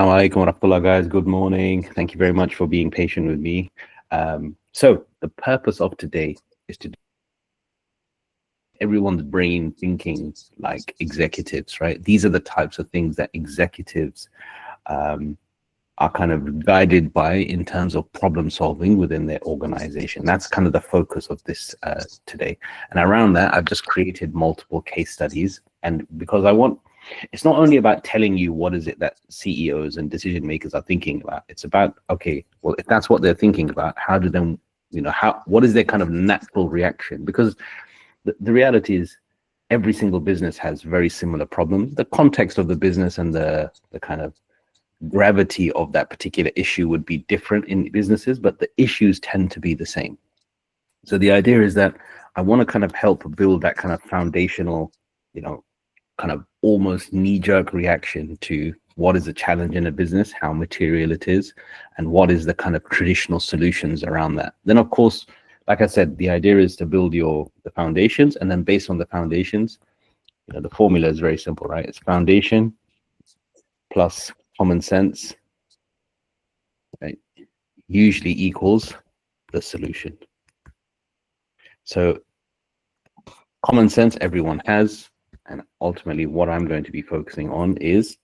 Assalamu alaikum warahmatullah, guys. Good morning. Thank you very much for being patient with me. So the purpose of today is to everyone's brain thinking like executives, right? These are the types of things that executives are kind of guided by in terms of problem solving within their organization. That's kind of the focus of this today. And around that, I've just created multiple case studies. And because it's not only about telling you what is it that CEOs and decision makers are thinking about. It's about, okay, well, if that's what they're thinking about, what is their kind of natural reaction? Because the reality is every single business has very similar problems. The context of the business and the kind of gravity of that particular issue would be different in businesses, but the issues tend to be the same. So the idea is that I want to kind of help build that kind of foundational, kind of almost knee-jerk reaction to what is the challenge in a business, how material it is, and what is the kind of traditional solutions around that. Then, of course, like I said, the idea is to build the foundations, and then based on the foundations, the formula is very simple, right? It's foundation plus common sense, right, usually equals the solution. So common sense everyone has, and ultimately what I'm going to be focusing on is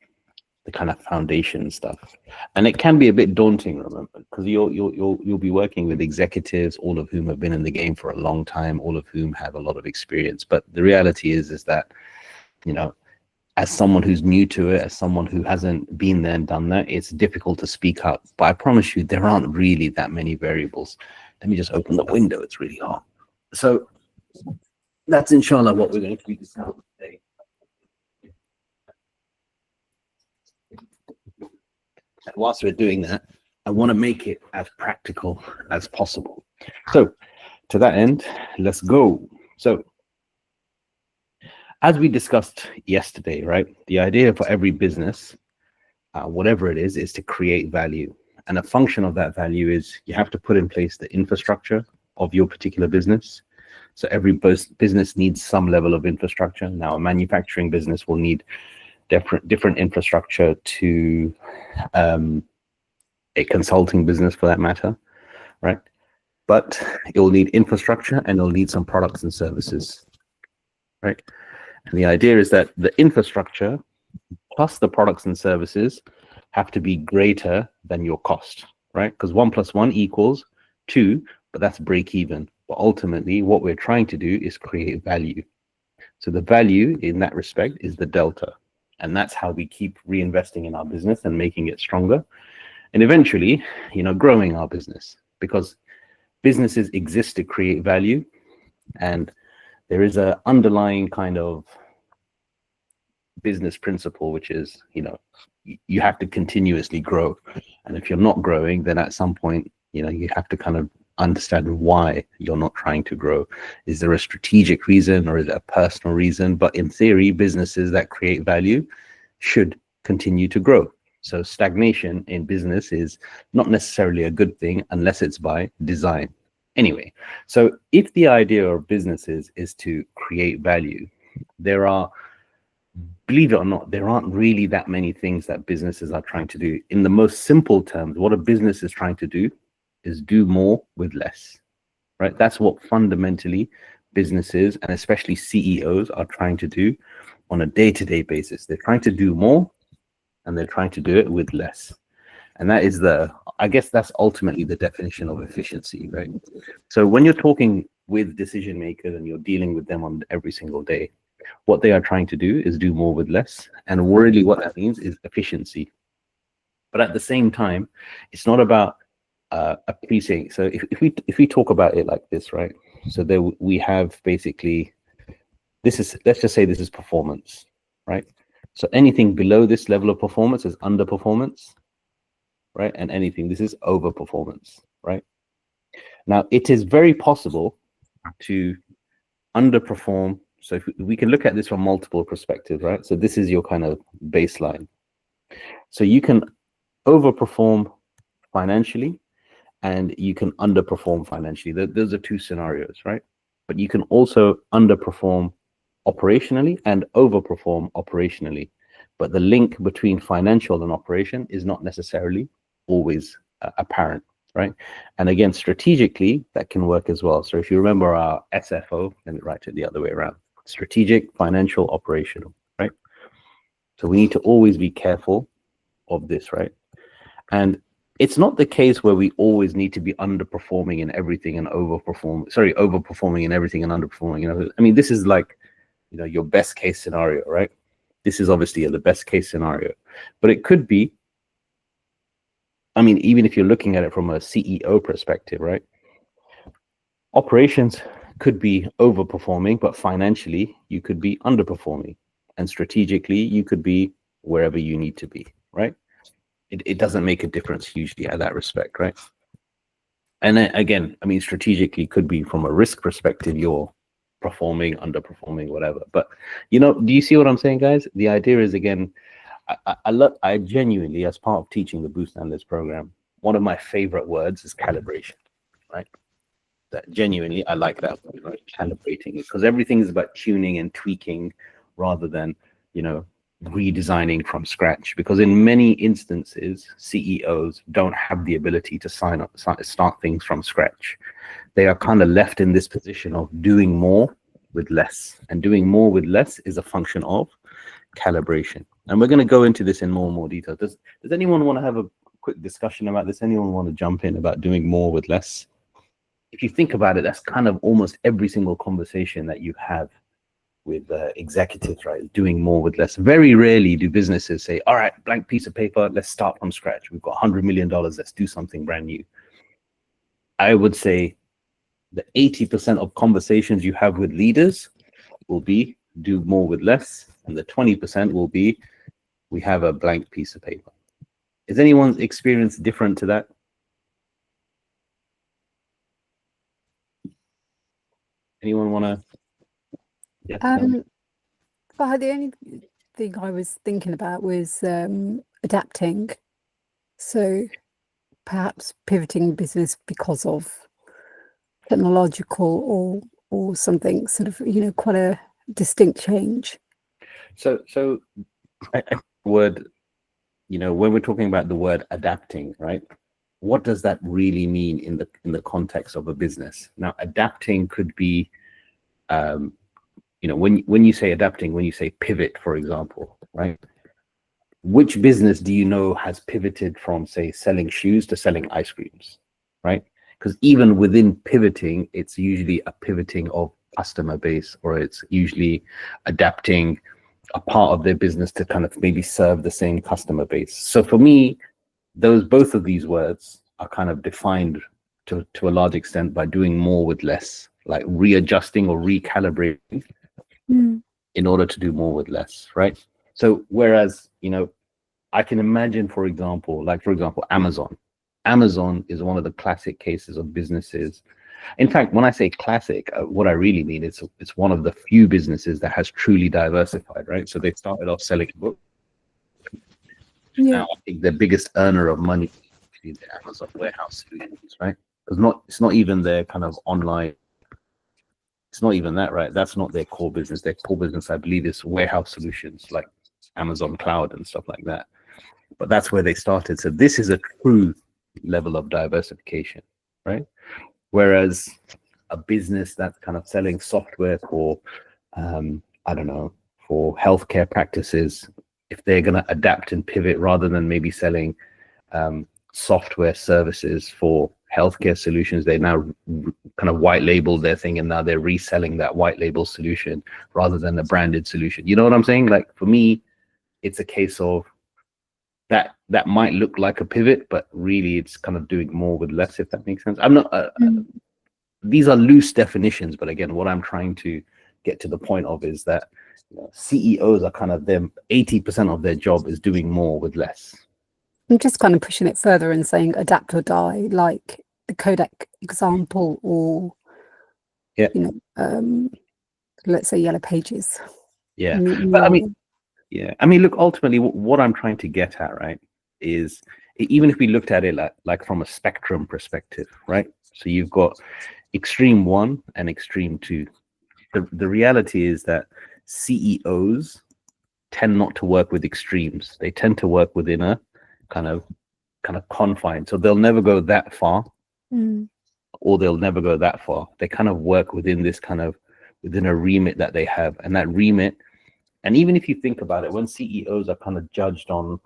the kind of foundation stuff. And it can be a bit daunting, remember, because you'll be working with executives, all of whom have been in the game for a long time, all of whom have a lot of experience. But the reality is that, as someone who's new to it, as someone who hasn't been there and done that, it's difficult to speak up. But I promise you, there aren't really that many variables. Let me just open the window. It's really hot. So that's inshallah what we're going to be discussing today. And whilst we're doing that, I want to make it as practical as possible. So to that end, let's go. So as we discussed yesterday, right, the idea for every business, whatever it is to create value. And a function of that value is you have to put in place the infrastructure of your particular business. So every business needs some level of infrastructure. Now, a manufacturing business will need different infrastructure to a consulting business, for that matter, right? But it will need infrastructure and it'll need some products and services, right? And the idea is that the infrastructure plus the products and services have to be greater than your cost, right? Because 1 + 1 = 2, but that's break even. But ultimately, what we're trying to do is create value. So the value in that respect is the delta. And that's how we keep reinvesting in our business and making it stronger. And eventually, growing our business, because businesses exist to create value. And there is an underlying kind of business principle, which is, you have to continuously grow. And if you're not growing, then at some point, you have to kind of understand why you're not trying to grow. Is there a strategic reason or is it a personal reason? But in theory, businesses that create value should continue to grow. So stagnation in business is not necessarily a good thing unless it's by design. Anyway, so if the idea of businesses is to create value, believe it or not, there aren't really that many things that businesses are trying to do. In the most simple terms, what a business is trying to do is do more with less, right? That's what fundamentally businesses and especially CEOs are trying to do on a day-to-day basis. They're trying to do more and they're trying to do it with less. And that is I guess that's ultimately the definition of efficiency, right? So when you're talking with decision makers and you're dealing with them on every single day, what they are trying to do is do more with less. And really what that means is efficiency. But at the same time, it's not about appreciating. So if we talk about it like this, right? So there we have basically, let's just say this is performance, right? So anything below this level of performance is underperformance, right? And this is overperformance, right? Now, it is very possible to underperform. So if we can look at this from multiple perspectives, right? So this is your kind of baseline. So you can overperform financially and you can underperform financially. Those are two scenarios, right? But you can also underperform operationally and overperform operationally. but the link between financial and operation is not necessarily always apparent, right? And again, strategically, that can work as well. So if you remember our SFO, let me write it the other way around: strategic, financial, operational, right? So we need to always be careful of this, right? And it's not the case where we always need to be underperforming in everything and overperforming in everything and underperforming. You know, I mean, this is like, you know, your best case scenario, right? This is obviously the best case scenario, but it could be, I mean, even if you're looking at it from a CEO perspective, right? Operations could be overperforming, but financially you could be underperforming, and strategically you could be wherever you need to be, right? It doesn't make a difference hugely at that respect, right? And then again, I mean, strategically could be from a risk perspective, you're performing, underperforming, whatever. But, you know, do you see what I'm saying, guys? The idea is, again, I genuinely, as part of teaching the Boost Analyst program, one of my favorite words is calibration, right? That genuinely, I like that word, right? Calibrating, because everything is about tuning and tweaking rather than, you know, redesigning from scratch. Because in many instances, CEOs don't have the ability to start things from scratch. They are kind of left in this position of doing more with less, and doing more with less is a function of calibration. And we're going to go into this in more and more detail. Does anyone want to have a quick discussion about this? Anyone want to jump in about doing more with less? If you think about it, that's kind of almost every single conversation that you have with executives, right? Doing more with less. Very rarely do businesses say, all right, blank piece of paper, let's start from scratch. We've got $100 million, let's do something brand new. I would say that 80% of conversations you have with leaders will be do more with less, and the 20% will be we have a blank piece of paper. Is anyone's experience different to that? Anyone want to? Yeah. But the only thing I was thinking about was adapting. So perhaps pivoting business because of technological or something, sort of, you know, quite a distinct change. So I word, you know, when we're talking about the word adapting, right? What does that really mean in the context of a business? Now, adapting could be, you know, when you say adapting, when you say pivot, for example, right? Which business do you know has pivoted from, say, selling shoes to selling ice creams, right? Because even within pivoting, it's usually a pivoting of customer base, or it's usually adapting a part of their business to kind of maybe serve the same customer base. So for me, both of these words are kind of defined to a large extent by doing more with less, like readjusting or recalibrating in order to do more with less, right? So whereas, you know, I can imagine, for example, Amazon. Amazon is one of the classic cases of businesses. In fact, when I say classic, what I really mean is it's one of the few businesses that has truly diversified, right? So they started off selling books. Yeah. Now I think their biggest earner of money is the Amazon warehouse solutions, right? Because it's not even their kind of online. It's not even that, right? That's not their core business. Their core business, I believe, is warehouse solutions like Amazon Cloud and stuff like that. But that's where they started. So this is a true level of diversification, right? Whereas a business that's kind of selling software for, I don't know, for healthcare practices, if they're going to adapt and pivot rather than maybe selling software services for healthcare solutions, they now kind of white label their thing, and now they're reselling that white label solution rather than a branded solution. You know what I'm saying? Like, for me, it's a case of that might look like a pivot, but really it's kind of doing more with less, if that makes sense. I'm not these are loose definitions, but again, what I'm trying to get to the point of is that, you know, CEOs are kind of them 80% of their job is doing more with less. I'm just kind of pushing it further and saying adapt or die, like the Kodak example, or Yeah, you know, let's say Yellow Pages. yeah. But I mean, yeah, I mean, look, ultimately what I'm trying to get at, right, is even if we looked at it like from a spectrum perspective, right? So you've got extreme 1 and extreme 2. The reality is that CEOs tend not to work with extremes. They tend to work within a kind of confine. So they'll never go that far, or they'll never go that far. They kind of work within this kind of within a remit that they have, and that remit. And even if you think about it, when CEOs are kind of judged on,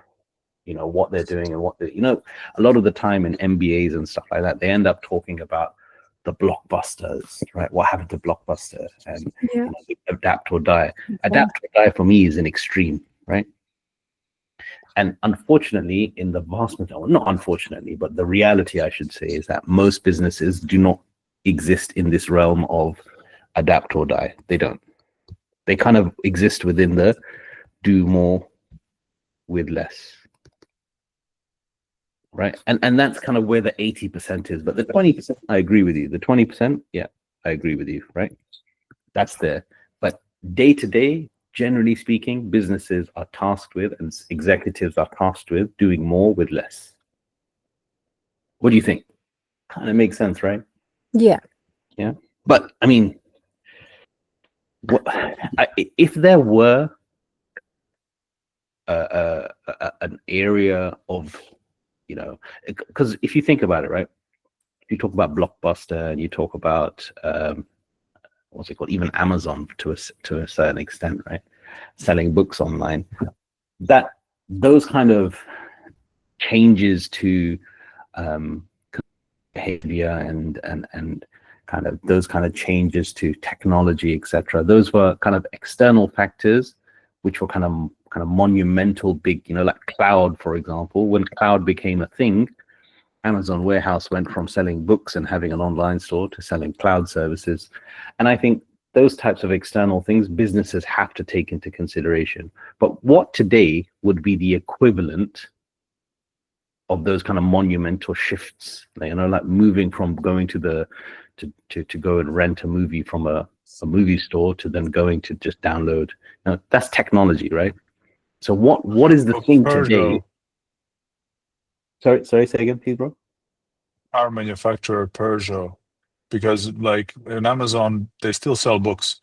you know, what they're doing and what they, you know, a lot of the time in MBAs and stuff like that, they end up talking about the blockbusters, right? What happened to Blockbuster and you know, adapt or die. Adapt or die for me is an extreme, right? And unfortunately, in the vast majority, not unfortunately, but the reality, I should say, is that most businesses do not exist in this realm of adapt or die. They don't. They kind of exist within the do more with less. Right. And that's kind of where the 80% is. But the 20%, I agree with you. The 20%, yeah, I agree with you. Right. That's there. But day to day, generally speaking, businesses are tasked with and executives are tasked with doing more with less. What do you think? Kind of makes sense, right? Yeah. Yeah. But I mean, if there were an area of, you know, because if you think about it, right, if you talk about Blockbuster and you talk about what's it called, even Amazon to a certain extent, right, selling books online, that those kind of changes to behavior and kind of those kind of changes to technology, etc., those were kind of external factors which were kind of monumental, big, you know, like cloud, for example. When cloud became a thing, Amazon warehouse went from selling books and having an online store to selling cloud services. And I think those types of external things businesses have to take into consideration. But what today would be the equivalent of those kind of monumental shifts, you know, like moving from going to the to go and rent a movie from a movie store to then going to just download. You know, that's technology, right? So what is the thing today? Sorry, say again, please, bro. Our manufacturer Peugeot, because like in Amazon they still sell books,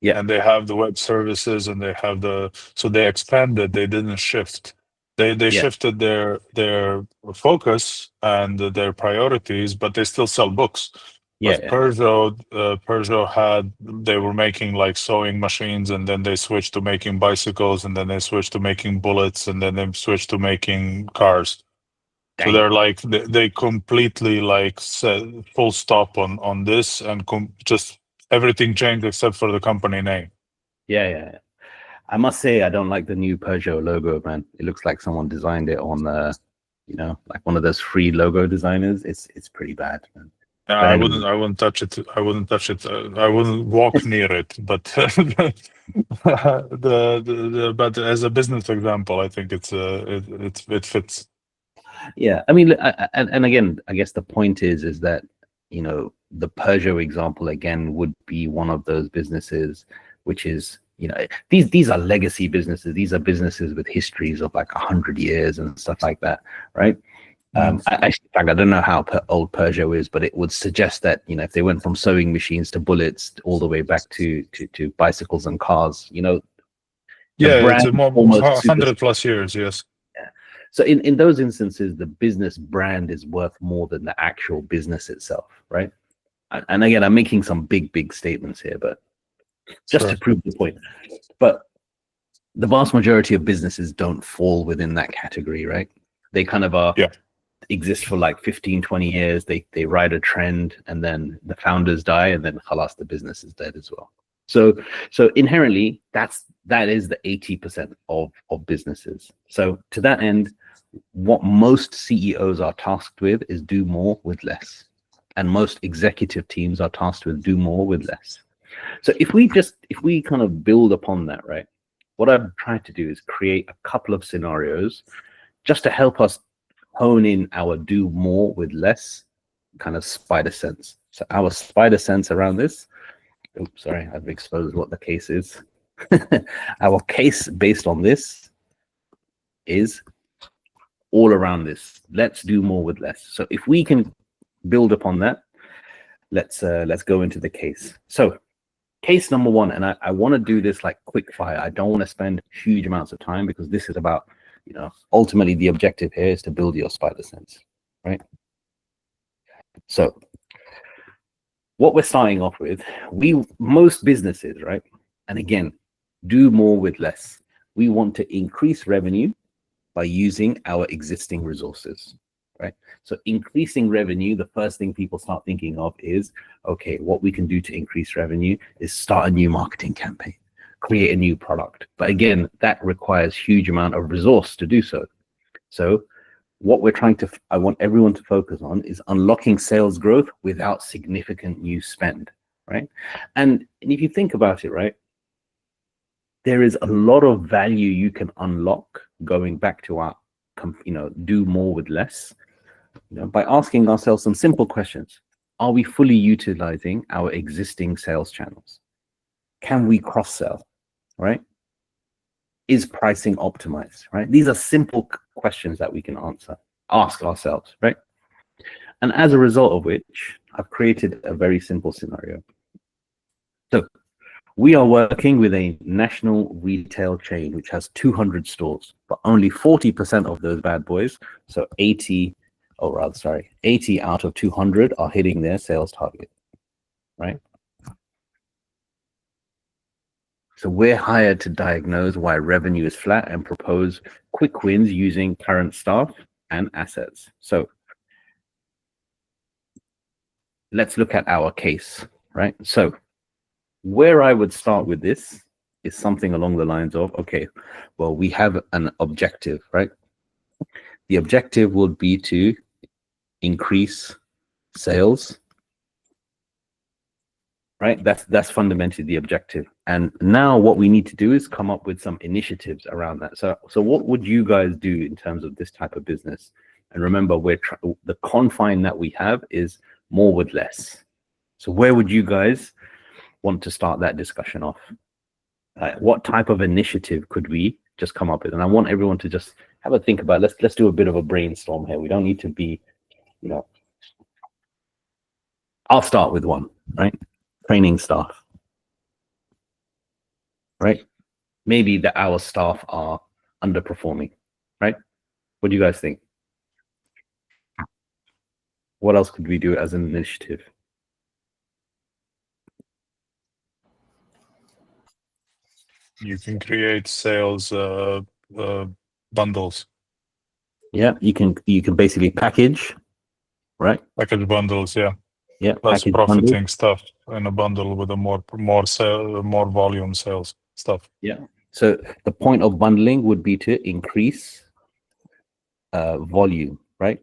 Yeah, and they have the web services and they have so they expanded. They didn't shift. They yeah, shifted their focus and their priorities, but they still sell books. But yeah, Peugeot they were making like sewing machines, and then they switched to making bicycles, and then they switched to making bullets, and then they switched to making cars. So Dang. they're like they completely like said full stop on this, and just everything changed except for the company name. Yeah. I must say, I don't like the new Peugeot logo, man. It looks like someone designed it on, you know, like one of those free logo designers. It's pretty bad, man. Yeah, But anyway, I wouldn't touch it. I wouldn't touch it. I wouldn't walk near it. But but as a business example, I think it fits. yeah. I mean, and again, I guess the point is that, you know, the Peugeot example again would be one of those businesses, which is, you know, these are legacy businesses. These are businesses with histories of like 100 years and stuff like that, right? In fact, I don't know how old Peugeot is, but it would suggest that, you know, if they went from sewing machines to bullets all the way back to bicycles and cars, you know, the Yeah, it's brand a more almost 100+ years. Yes. yeah. So in those instances, the business brand is worth more than the actual business itself, right? And again, I'm making some big statements here, but just to prove the point. But the vast majority of businesses don't fall within that category, right? They kind of are. Yeah. Exist for like 15-20 years. They ride a trend, and then the founders die, and then khalas, the business is dead as well. So inherently that is the 80% of businesses. So to that end, what most CEOs are tasked with is do more with less, and most executive teams are tasked with do more with less. So if we kind of build upon that, right, what I'm trying to do is create a couple of scenarios just to help us hone in our do more with less kind of spider sense. So our spider sense around this, oops, sorry, I've exposed what the case is. Our case based on this is all around this. Let's do more with less. So if we can build upon that, let's go into the case. So case number one, and I want to do this like quick fire. I don't want to spend huge amounts of time because this is about, ultimately the objective here is to build your spider sense, right? So what we're starting off with, most businesses, right? And again, do more with less. We want to increase revenue by using our existing resources, right? So increasing revenue, the first thing people start thinking of is, okay, what we can do to increase revenue is start a new marketing campaign, create a new product. But again, that requires huge amount of resource to do so. So what I want everyone to focus on is unlocking sales growth without significant new spend, right? And if you think about it, right, there is a lot of value you can unlock going back to our, do more with less, by asking ourselves some simple questions. Are we fully utilizing our existing sales channels? Can we cross-sell, right? Is pricing optimized, right? These are simple questions that we can ask ourselves, right? And as a result of which, I've created a very simple scenario. So we are working with a national retail chain which has 200 stores, but only 40% of those bad boys, so 80 out of 200 are hitting their sales target, right? So we're hired to diagnose why revenue is flat and propose quick wins using current staff and assets. So let's look at our case, right? So where I would start with this is something along the lines of, okay, well, we have an objective, right? The objective would be to increase sales, right? That's fundamentally the objective. And now what we need to do is come up with some initiatives around that. So what would you guys do in terms of this type of business? And remember, the confine that we have is more with less. So where would you guys want to start that discussion off? What type of initiative could we just come up with? And I want everyone to just have a think about it. Let's do a bit of a brainstorm here. We don't need to be, I'll start with one, right? Training staff, right? Maybe our staff are underperforming, right? What do you guys think? What else could we do as an initiative? You can create sales bundles. Yeah, you can basically package, right? Package bundles, yeah. Yeah, Less package profiting bundles. stuff in a bundle with a more volume sales stuff. Yeah. So the point of bundling would be to increase volume, right?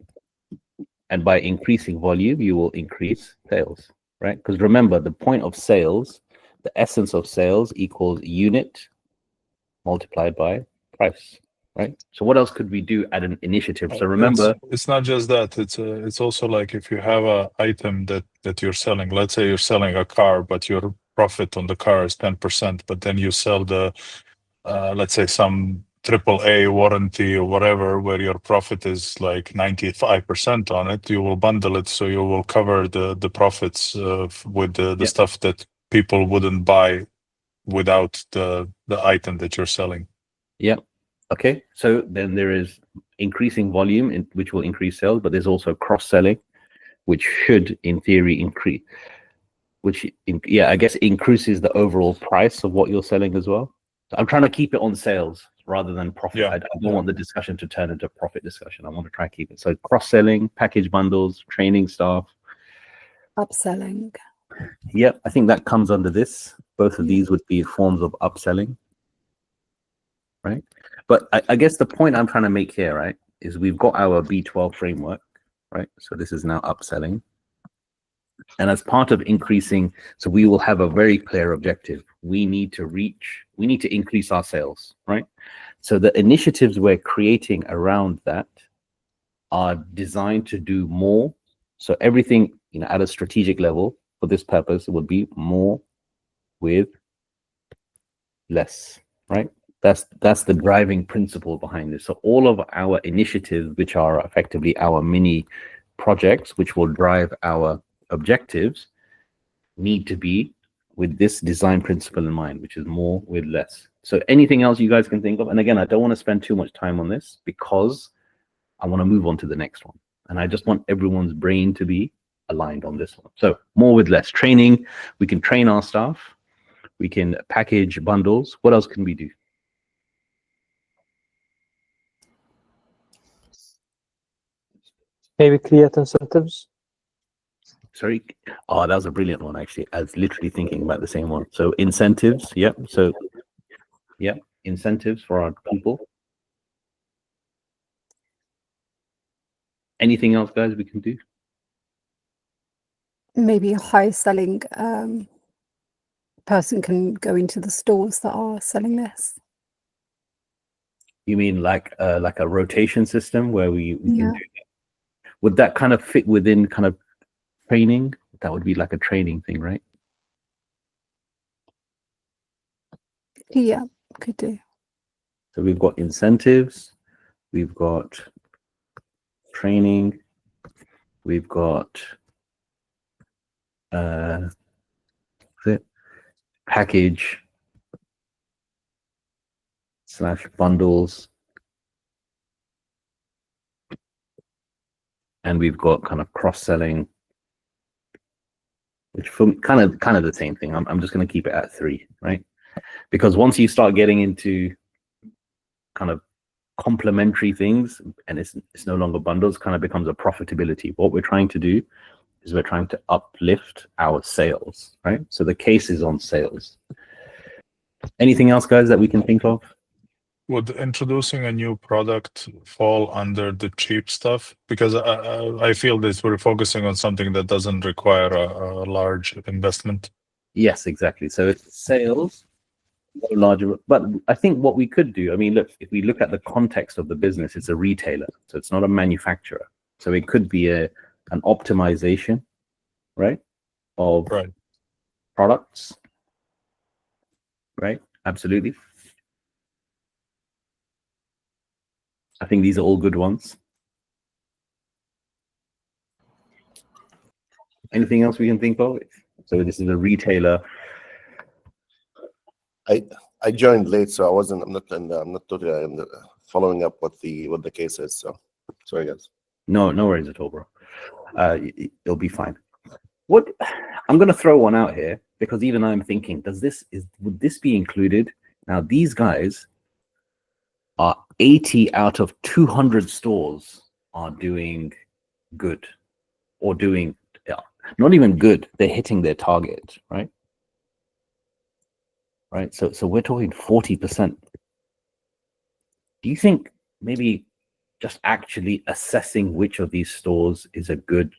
And by increasing volume, you will increase sales, right? Because remember, the point of sales, the essence of sales equals unit multiplied by price, right? So what else could we do at an initiative? So remember, it's not just that. It's also like if you have a item that you're selling. Let's say you're selling a car, but your profit on the car is 10%, but then you sell the let's say some AAA warranty or whatever, where your profit is like 95% on it. You will bundle it, so you will cover the profits with the stuff that people wouldn't buy without the item that you're selling. Yeah. Okay. So then there is increasing volume, which will increase sales, but there's also cross-selling, which should, in theory, increase. I guess increases the overall price of what you're selling as well. So I'm trying to keep it on sales rather than profit. Yeah. I don't want the discussion to turn into a profit discussion. I want to try and keep it. So cross-selling, package bundles, training staff. Upselling. Yeah, I think that comes under this. Both of these would be forms of upselling, right? But I guess the point I'm trying to make here, right, is we've got our B12 framework, right? So this is now upselling. And as part of increasing, so we will have a very clear objective. We need to increase our sales, right? So the initiatives we're creating around that are designed to do more. So everything, at a strategic level for this purpose, it would be more with less, right? That's the driving principle behind this. So all of our initiatives, which are effectively our mini projects, which will drive our objectives, need to be with this design principle in mind, which is more with less. So anything else you guys can think of? And again, I don't want to spend too much time on this because I want to move on to the next one. And I just want everyone's brain to be aligned on this one. So more with less. Training, we can train our staff. We can package bundles. What else can we do? Maybe create incentives. Sorry. Oh, that was a brilliant one, actually. I was literally thinking about the same one. So incentives. Yep. So, yeah, incentives for our people. Anything else, guys, we can do? Maybe a high selling person can go into the stores that are selling this. You mean like a rotation system where we can Yeah. do that? Would that kind of fit within kind of training? That would be like a training thing, right? Yeah, could do. So we've got incentives, we've got training, we've got package / bundles, and we've got kind of cross-selling, which for kind of the same thing. I'm just going to keep it at 3, right? Because once you start getting into kind of complementary things and it's no longer bundles, kind of becomes a profitability. What we're trying to do is we're trying to uplift our sales, right? So the case is on sales. Anything else, guys, that we can think of? Would introducing a new product fall under the cheap stuff? Because I feel that we're focusing on something that doesn't require a large investment. Yes, exactly. So it's sales, larger. But I think what we could do, I mean, look, if we look at the context of the business, it's a retailer, so it's not a manufacturer. So it could be an optimization, right, of Right. products, right? Absolutely. I think these are all good ones. Anything else we can think of? So this is a retailer. I joined late, so I'm not totally following up what the case is. So sorry, guys. No worries at all, bro. It'll be fine. What I'm going to throw one out here because even I'm thinking, would this be included? Now these guys are 80 out of 200 stores are doing good, or doing not even good. They're hitting their target, right? Right. So we're talking 40%. Do you think maybe just actually assessing which of these stores is a good,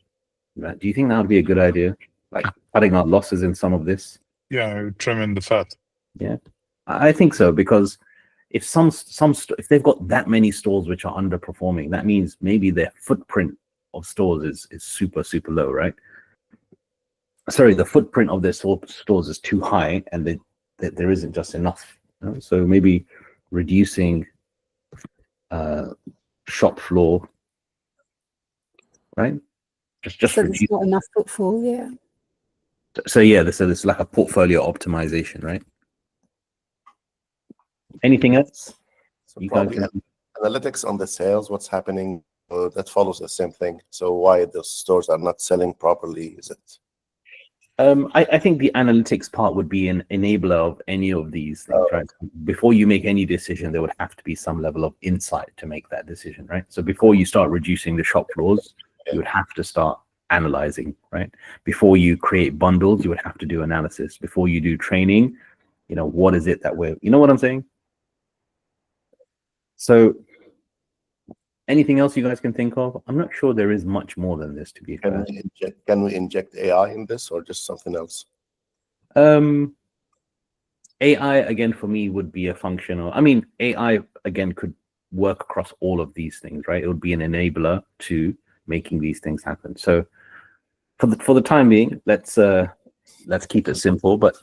right? Do you think that would be a good idea? Like cutting out losses in some of this? Yeah, trimming the fat. Yeah, I think so, because if if they've got that many stores which are underperforming, that means maybe their footprint of stores is super low, right? Sorry, the footprint of their stores is too high, and there isn't just enough. You know? So maybe reducing shop floor, right? Just So reduce. there's not enough footfall, yeah. So yeah, so it's like a portfolio optimization, right? Anything else? So You guys probably can- analytics on the sales, what's happening, that follows the same thing. So why those stores are not selling properly? Is it? I think the analytics part would be an enabler of any of these things, right? Before you make any decision, there would have to be some level of insight to make that decision, right? So before you start reducing the shop floors, you would have to start analyzing, right? Before you create bundles, you would have to do analysis. Before you do training, what is it that you know what I'm saying? So anything else you guys can think of? I'm not sure there is much more than this, to be fair. Can we inject AI in this, or just something else? AI again for me would be a functional. I mean, AI again could work across all of these things, right? It would be an enabler to making these things happen. So for the time being, let's keep it simple. But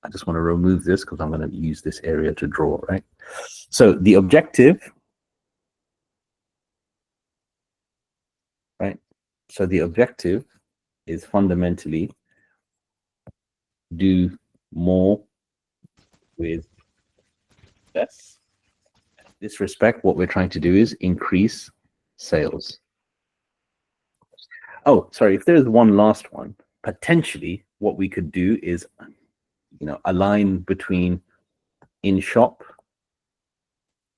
I just want to remove this because I'm going to use this area to draw, right? So the objective, right? So the objective is fundamentally do more with less. In this respect, what we're trying to do is increase sales. Oh, sorry, if there's one last one, potentially what we could do is, align between in-shop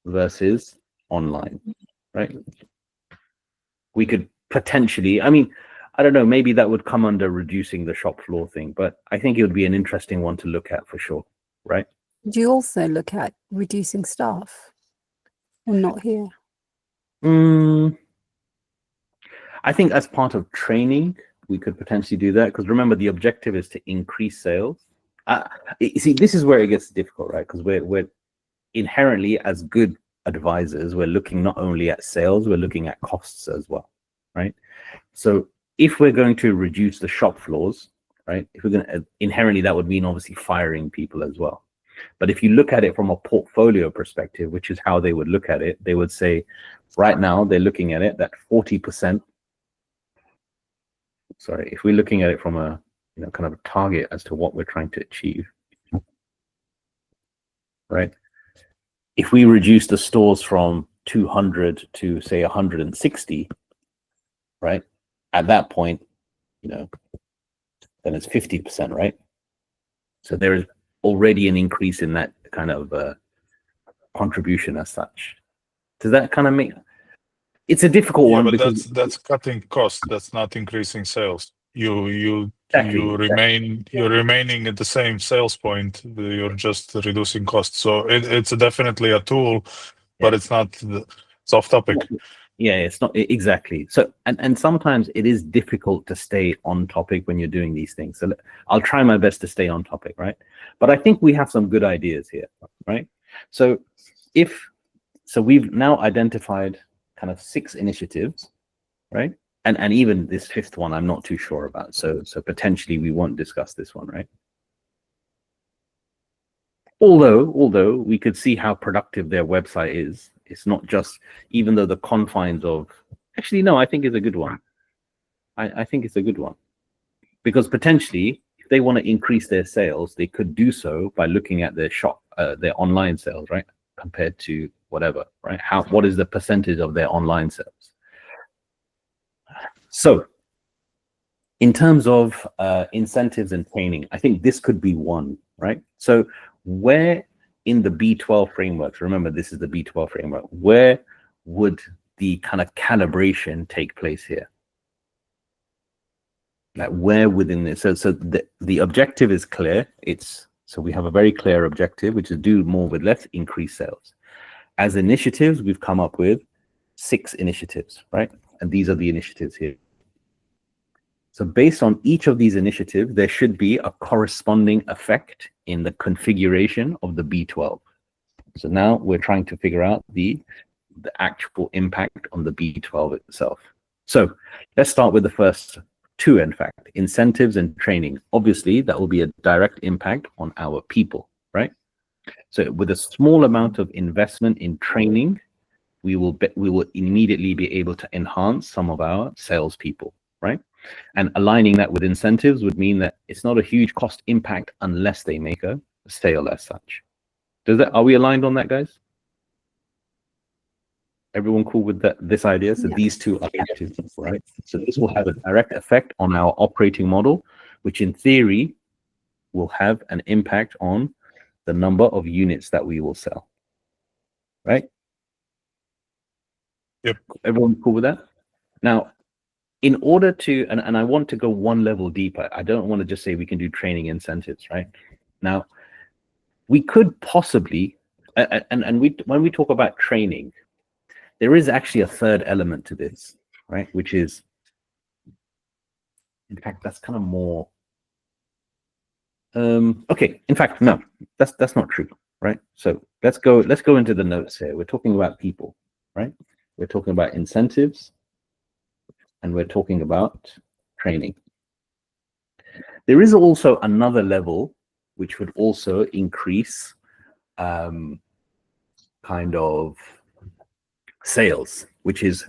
versus online, right? We could potentially, I mean, I don't know, maybe that would come under reducing the shop floor thing, but I think it would be an interesting one to look at for sure, right? Do you also look at reducing staff or not here? I think as part of training, we could potentially do that, because remember, the objective is to increase sales. You see, this is where it gets difficult, right? Because we're inherently, as good advisors, we're looking not only at sales, we're looking at costs as well, right? So if we're going to reduce the shop floors, right, if we're going to, inherently that would mean obviously firing people as well. But if you look at it from a portfolio perspective, which is how they would look at it, they would say right now they're looking at it that 40%. Sorry, if we're looking at it from a kind of a target as to what we're trying to achieve, right? If we reduce the stores from 200 to say 160, right? At that point, then it's 50%, right? So there is already an increase in that kind of contribution as such. Does that kind of make? It's a difficult one, but because that's cutting costs. That's not increasing sales. You Exactly. you're remaining at the same sales point. You're just reducing costs. So it's definitely a tool, but it's not. It's off topic. Yeah, it's not exactly. So, and sometimes it is difficult to stay on topic when you're doing these things. So I'll try my best to stay on topic, right? But I think we have some good ideas here, right? So we've now identified kind of 6 initiatives, right? And even this 5th one, I'm not too sure about. So potentially we won't discuss this one, right? Although we could see how productive their website is. It's not just, even though the confines of, actually, no, I think it's a good one. I think it's a good one, because potentially if they want to increase their sales, they could do so by looking at their shop, their online sales, right? Compared to whatever, right? What is the percentage of their online sales? So in terms of incentives and training, I think this could be one, right? So where in the B12 framework, remember this is the B12 framework, where would the kind of calibration take place here? Like where within this? So the objective is clear. So we have a very clear objective, which is do more with less, increase sales. As initiatives, we've come up with 6 initiatives, right? And these are the initiatives here. So based on each of these initiatives, there should be a corresponding effect in the configuration of the B12. So now we're trying to figure out the actual impact on the B12 itself. So let's start with the first 2, in fact, incentives and training. Obviously, that will be a direct impact on our people, right? So with a small amount of investment in training, we will immediately be able to enhance some of our salespeople, right? And aligning that with incentives would mean that it's not a huge cost impact unless they make a sale as such. Are we aligned on that, guys? Everyone cool with this idea? So these 2 are active, right? So this will have a direct effect on our operating model, which in theory will have an impact on the number of units that we will sell, right? Yep. Everyone cool with that? Now, in order to, and I want to go one level deeper, I don't want to just say we can do training incentives, right? Now, we could possibly, when we talk about training, there is actually a 3rd element to this, right? Which is, in fact, that's kind of more, okay, in fact, no, that's not true, right? So let's go into the notes here. We're talking about people, right? We're talking about incentives, and we're talking about training. There is also another level which would also increase kind of sales, which is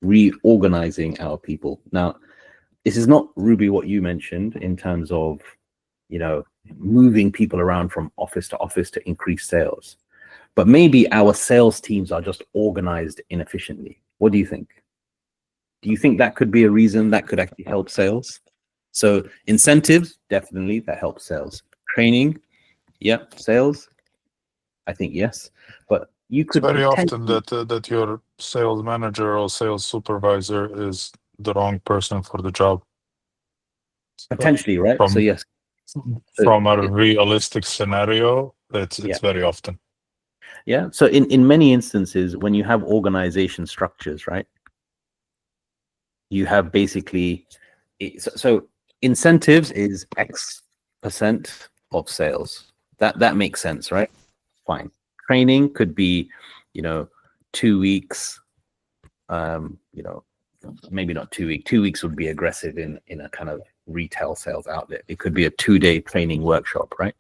reorganizing our people. Now, this is not, Ruby, what you mentioned in terms of, moving people around from office to office to increase sales. But maybe our sales teams are just organized inefficiently. What do you think? Do you think that could be a reason that could actually help sales? So incentives, definitely that helps sales. Training, yeah, sales, I think yes. But you It's could very often potentially- that your sales manager or sales supervisor is the wrong person for the job. potentially, right? So From yes, from a realistic scenario, it's Yeah. very often. yeah. So in many instances, when you have organization structures, right, you have basically so incentives is X% of sales. That makes sense, right? Fine. Training could be, 2 weeks. Maybe not 2 weeks. 2 weeks would be aggressive in a kind of retail sales outlet. It could be a 2-day training workshop, right?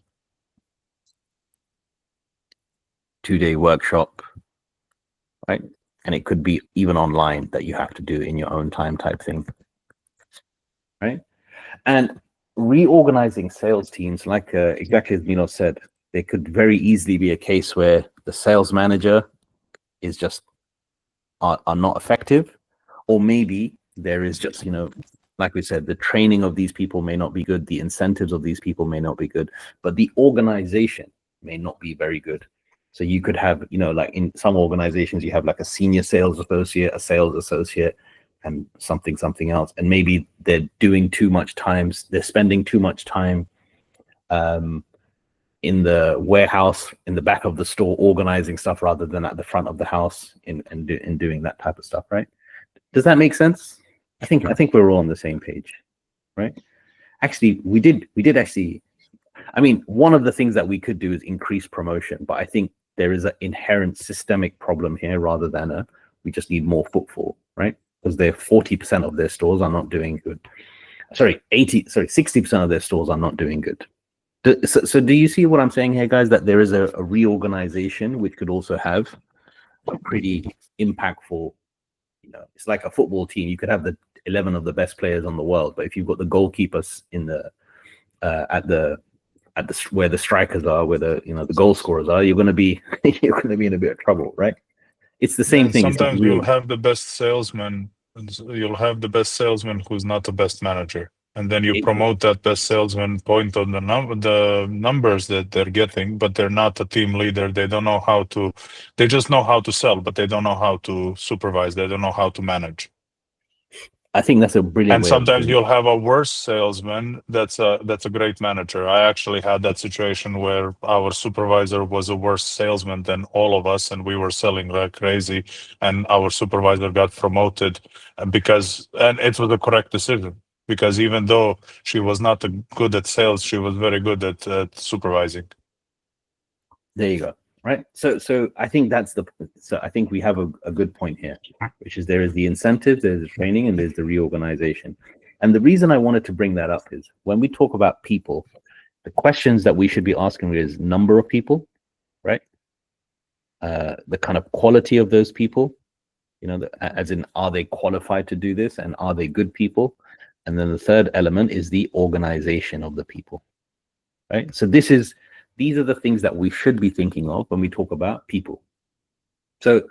2-day workshop, right? And it could be even online that you have to do in your own time type thing, right? And reorganizing sales teams, like exactly as Minos said, there could very easily be a case where the sales manager is just are not effective, or maybe there is just, like we said, the training of these people may not be good, the incentives of these people may not be good, but the organization may not be very good. So you could have, like in some organizations, you have like a senior sales associate, a sales associate, and something else. And maybe they're doing too much time, they're spending too much time in the warehouse, in the back of the store, organizing stuff rather than at the front of the house in doing that type of stuff, right? Does that make sense? I think we're all on the same page, right? Actually, we did actually. I mean, one of the things that we could do is increase promotion, but I think there is an inherent systemic problem here rather than we just need more footfall, right? Because 40% of their stores are not doing good. 60% of their stores are not doing good. So do you see what I'm saying here, guys? That there is a reorganization which could also have a pretty impactful, it's like a football team. You could have the 11 of the best players on the world, but if you've got the goalkeepers in the at the where the strikers are, where the goal scorers are, you're going to be in a bit of trouble, right? It's the same thing. Sometimes you'll have the best salesman. You'll have the best salesman who's not the best manager, and then you promote that best salesman, point on the numbers that they're getting, but they're not a team leader. They don't know how to. They just know how to sell, but they don't know how to supervise. They don't know how to manage. I think that's a brilliant And way sometimes of you'll have a worse salesman that's a great manager. I actually had that situation where our supervisor was a worse salesman than all of us, and we were selling like crazy, and our supervisor got promoted and it was a correct decision, because even though she was not good at sales, she was very good at supervising. There you go. Right. So I think I think we have a good point here, which is there is the incentives, there's the training, and there's the reorganization. And the reason I wanted to bring that up is when we talk about people, the questions that we should be asking is number of people, right? The kind of quality of those people, as in, are they qualified to do this, and are they good people? And then the third element is the organization of the people, right? So these are the things that we should be thinking of when we talk about people. So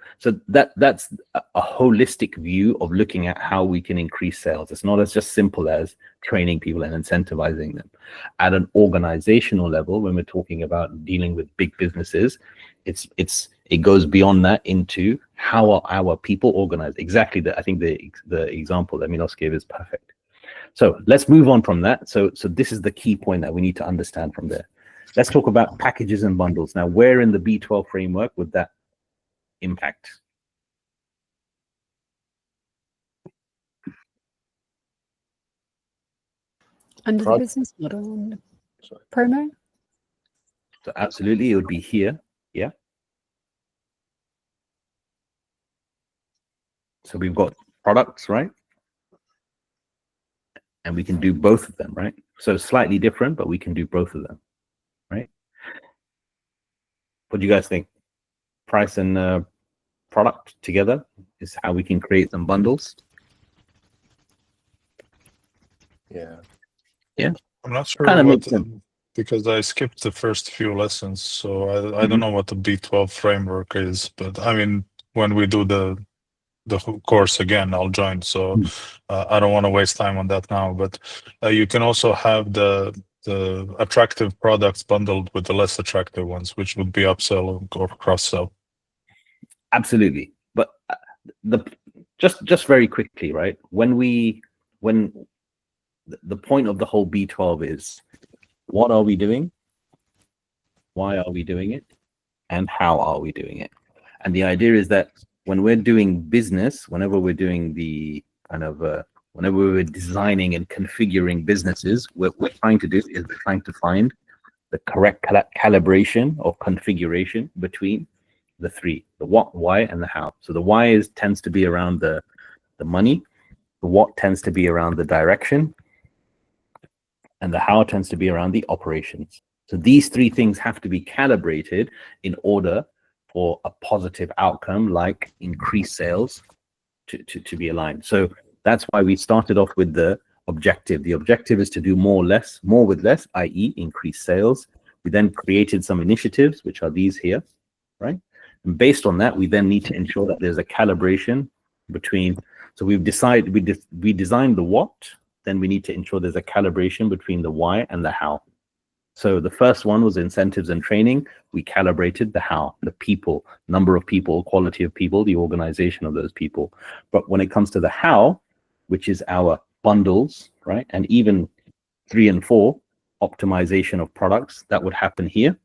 that's a holistic view of looking at how we can increase sales. It's not as just simple as training people and incentivizing them. At an organizational level, when we're talking about dealing with big businesses, it goes beyond that into how are our people organized. Exactly. I think the example that Milos gave is perfect. So let's move on from that. So this is the key point that we need to understand from there. Let's talk about packages and bundles. Now, where in the B12 framework would that impact? Under the business model and promo? So absolutely, it would be here. Yeah. So we've got products, right? And we can do both of them, right? So slightly different, but we can do both of them, right? What do you guys think? Price and product together is how we can create some bundles. Yeah. Yeah. I'm not sure Kind of what makes sense. because I skipped the first few lessons, so I don't know what the B12 framework is. But I mean, when we do the whole course again, I'll join. So I don't want to waste time on that now. But you can also have the attractive products bundled with the less attractive ones, which would be upsell or cross sell. Absolutely. But just very quickly, right? When the point of the whole B12 is, what are we doing? Why are we doing it? And how are we doing it? And the idea is that when we're doing business, whenever we're doing the kind of, whenever we're designing and configuring businesses, what we're trying to do is we're trying to find the correct calibration or configuration between the three, the what, why, and the how. So the why tends to be around the money, the what tends to be around the direction, and the how tends to be around the operations. So these three things have to be calibrated in order for a positive outcome like increased sales to be aligned. So that's why we started off with the objective. The objective is to do more with less, i.e. increase sales. We then created some initiatives, which are these here, right? And based on that, we then need to ensure that there's a calibration between, so we've decided, we designed the what, then we need to ensure there's a calibration between the why and the how. So the first one was incentives and training. We calibrated the how, the people, number of people, quality of people, the organization of those people. But when it comes to the how, which is our bundles, right? And even 3 and 4, optimization of products, that would happen here,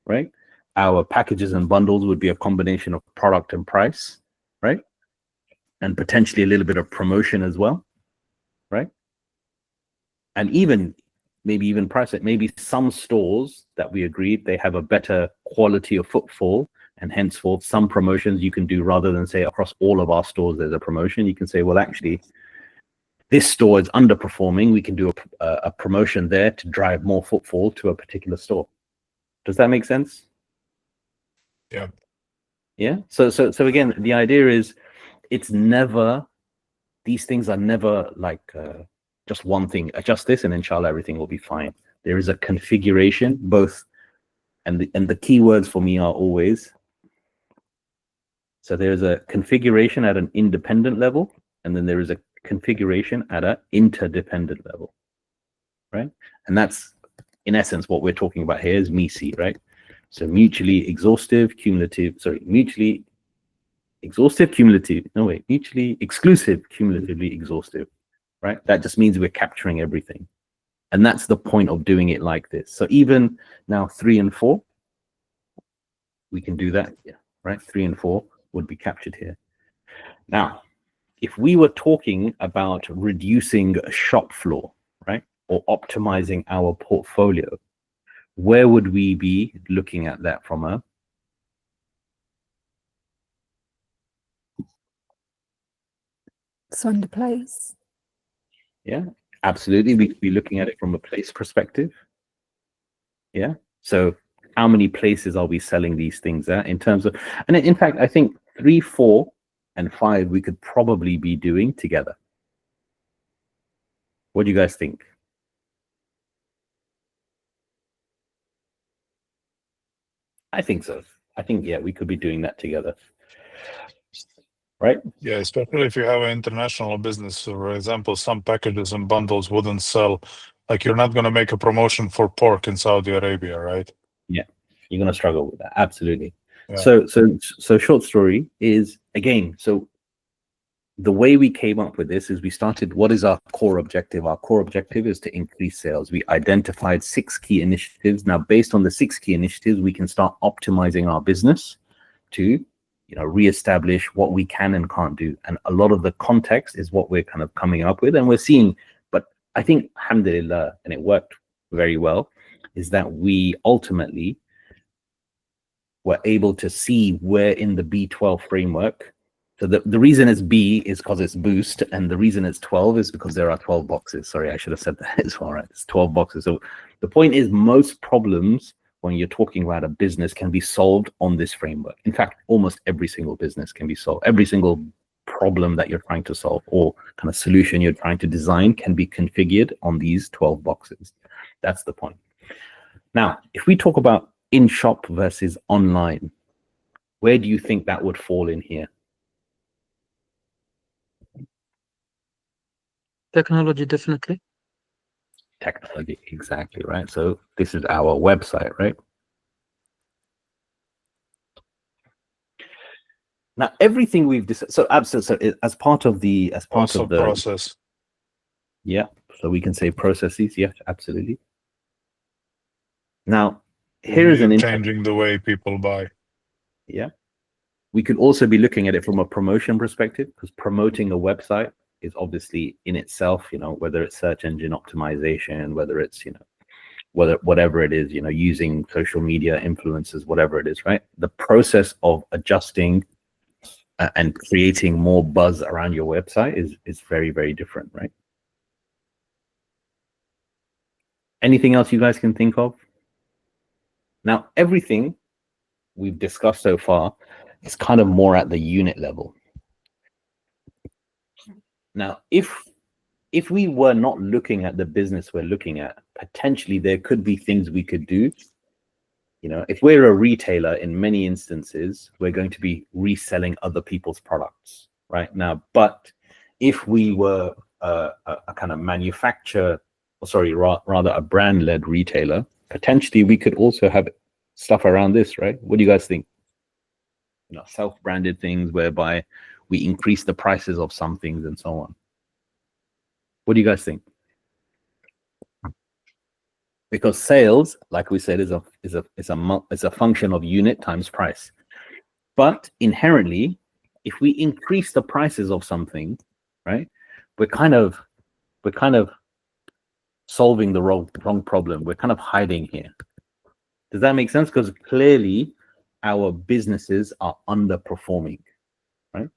right? Our packages and bundles would be a combination of product and price, right? And potentially a little bit of promotion as well, right? And maybe even price it. Maybe some stores that we agreed, they have a better quality of footfall, and henceforth some promotions you can do, rather than say across all of our stores there's a promotion. You can say, well, actually, this store is underperforming. We can do a promotion there to drive more footfall to a particular store. Does that make sense? Yeah. Yeah. So again, the idea is, it's never, these things are never like just one thing. Adjust this and inshallah everything will be fine. There is a configuration, both, and the keywords for me are always, so there's a configuration at an independent level, and then there is a configuration at an interdependent level, right? And that's in essence what we're talking about here is MICI, right? So mutually exclusive, cumulatively cumulatively exhaustive, right? That just means we're capturing everything. And that's the point of doing it like this. So even now 3 and 4, we can do that, yeah, right? 3 and 4 would be captured here. Now, if we were talking about reducing shop floor, right? Or optimizing our portfolio, where would we be looking at that from a So under place. Yeah, absolutely. We could be looking at it from a place perspective. Yeah. So how many places are we selling these things at in terms of, and in fact, I think 3, 4, and 5, we could probably be doing together. What do you guys think? I think so. I think, yeah, we could be doing that together. Right? Yeah, especially if you have an international business. So for example, some packages and bundles wouldn't sell. Like, you're not going to make a promotion for pork in Saudi Arabia, right? Yeah, you're going to struggle with that. Absolutely. Yeah. So short story is, again, so the way we came up with this is we started, what is our core objective? Our core objective is to increase sales. We identified 6 key initiatives. Now, based on the 6 key initiatives, we can start optimizing our business to, reestablish what we can and can't do. And a lot of the context is what we're kind of coming up with. And we're seeing, but I think, alhamdulillah, and it worked very well, is that we ultimately were able to see where in the B12 framework. So the reason it's B is because it's boost, and the reason it's 12 is because there are 12 boxes. Sorry, I should have said that as well, right? It's 12 boxes. So the point is, most problems when you're talking about a business can be solved on this framework. In fact, almost every single business can be solved. Every single problem that you're trying to solve or kind of solution you're trying to design can be configured on these 12 boxes. That's the point. Now, if we talk about in-shop versus online, where do you think that would fall in here? Technology, definitely. Technology, exactly, right? So this is our website, right? Now, everything we've decided, so absolutely, so as part of the Also process. yeah, so we can say processes, yeah, absolutely. Now, here is an changing the way people buy. yeah. We could also be looking at it from a promotion perspective, because promoting a website is obviously in itself, you know, whether it's search engine optimization, whether it's, you know, whatever it is, you know, using social media influencers, whatever it is, right? The process of adjusting and creating more buzz around your website is very, very different, right? Anything else you guys can think of? Now, everything we've discussed so far is kind of more at the unit level. Now, if we were not looking at the business we're looking at, potentially there could be things we could do. You know, if we're a retailer, in many instances, we're going to be reselling other people's products right now. But if we were a kind of manufacturer, or sorry, rather a brand-led retailer, potentially we could also have stuff around this, right? What do you guys think? You know, self-branded things whereby we increase the prices of some things and so on. What do you guys think? Because sales, like we said, is a function of unit times price. But inherently, if we increase the prices of something, right, we're kind of solving the wrong problem. We're kind of hiding here. Does that make sense? Because clearly our businesses are underperforming, right?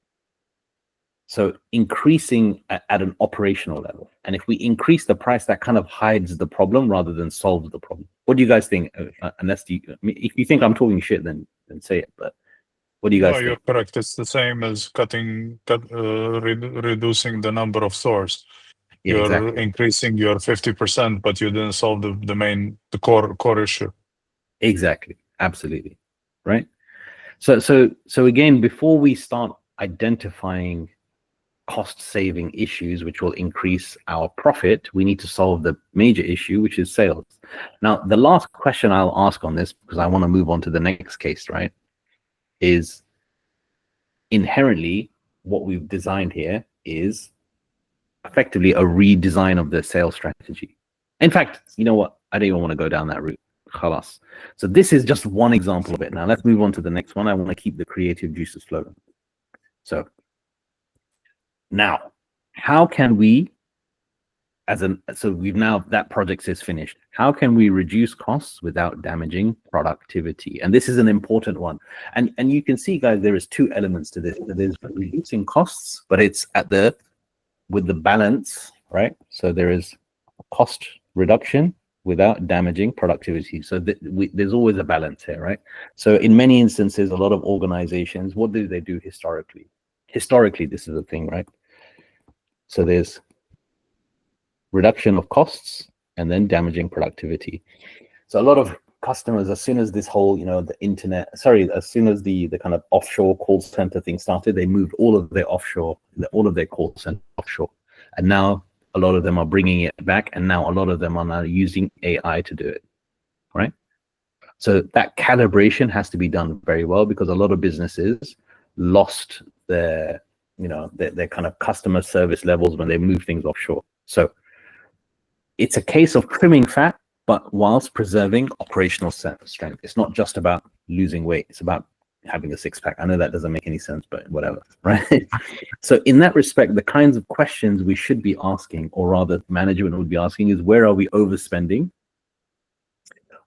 So increasing at an operational level. And if we increase the price, that kind of hides the problem rather than solves the problem. What do you guys think? If you think I'm talking shit, then say it. But what do you guys think? You're correct. It's the same as reducing the number of stores. Yeah, You're exactly. increasing your 50%, but you didn't solve the core issue. Exactly. Absolutely. Right. So again, before we start identifying cost saving issues which will increase our profit, we need to solve the major issue, which is sales. Now, the last question I'll ask on this, because I want to move on to the next case, right, is inherently what we've designed here is effectively a redesign of the sales strategy. In fact, you know what? I don't even want to go down that route. Khalas. So this is just one example of it. Now let's move on to the next one. I want to keep the creative juices flowing. So now, how can we, so we've now, that project is finished. How can we reduce costs without damaging productivity? And this is an important one. And you can see, guys, there is two elements to this. There's reducing costs, but it's with the balance, right? So there is cost reduction without damaging productivity. So there's always a balance here, right? So in many instances, a lot of organizations, what do they do historically? Historically, this is a thing, right? So there's reduction of costs and then damaging productivity. So a lot of customers, as soon as this whole, you know, as soon as the kind of offshore call center thing started, they moved all of their call center offshore. And now a lot of them are bringing it back, and now a lot of them are now using AI to do it, right? So that calibration has to be done very well, because a lot of businesses lost their kind of customer service levels when they move things offshore. So it's a case of trimming fat, but whilst preserving operational strength. It's not just about losing weight. It's about having a six-pack. I know that doesn't make any sense, but whatever, right? So in that respect, the kinds of questions we should be asking, or rather management would be asking, is where are we overspending?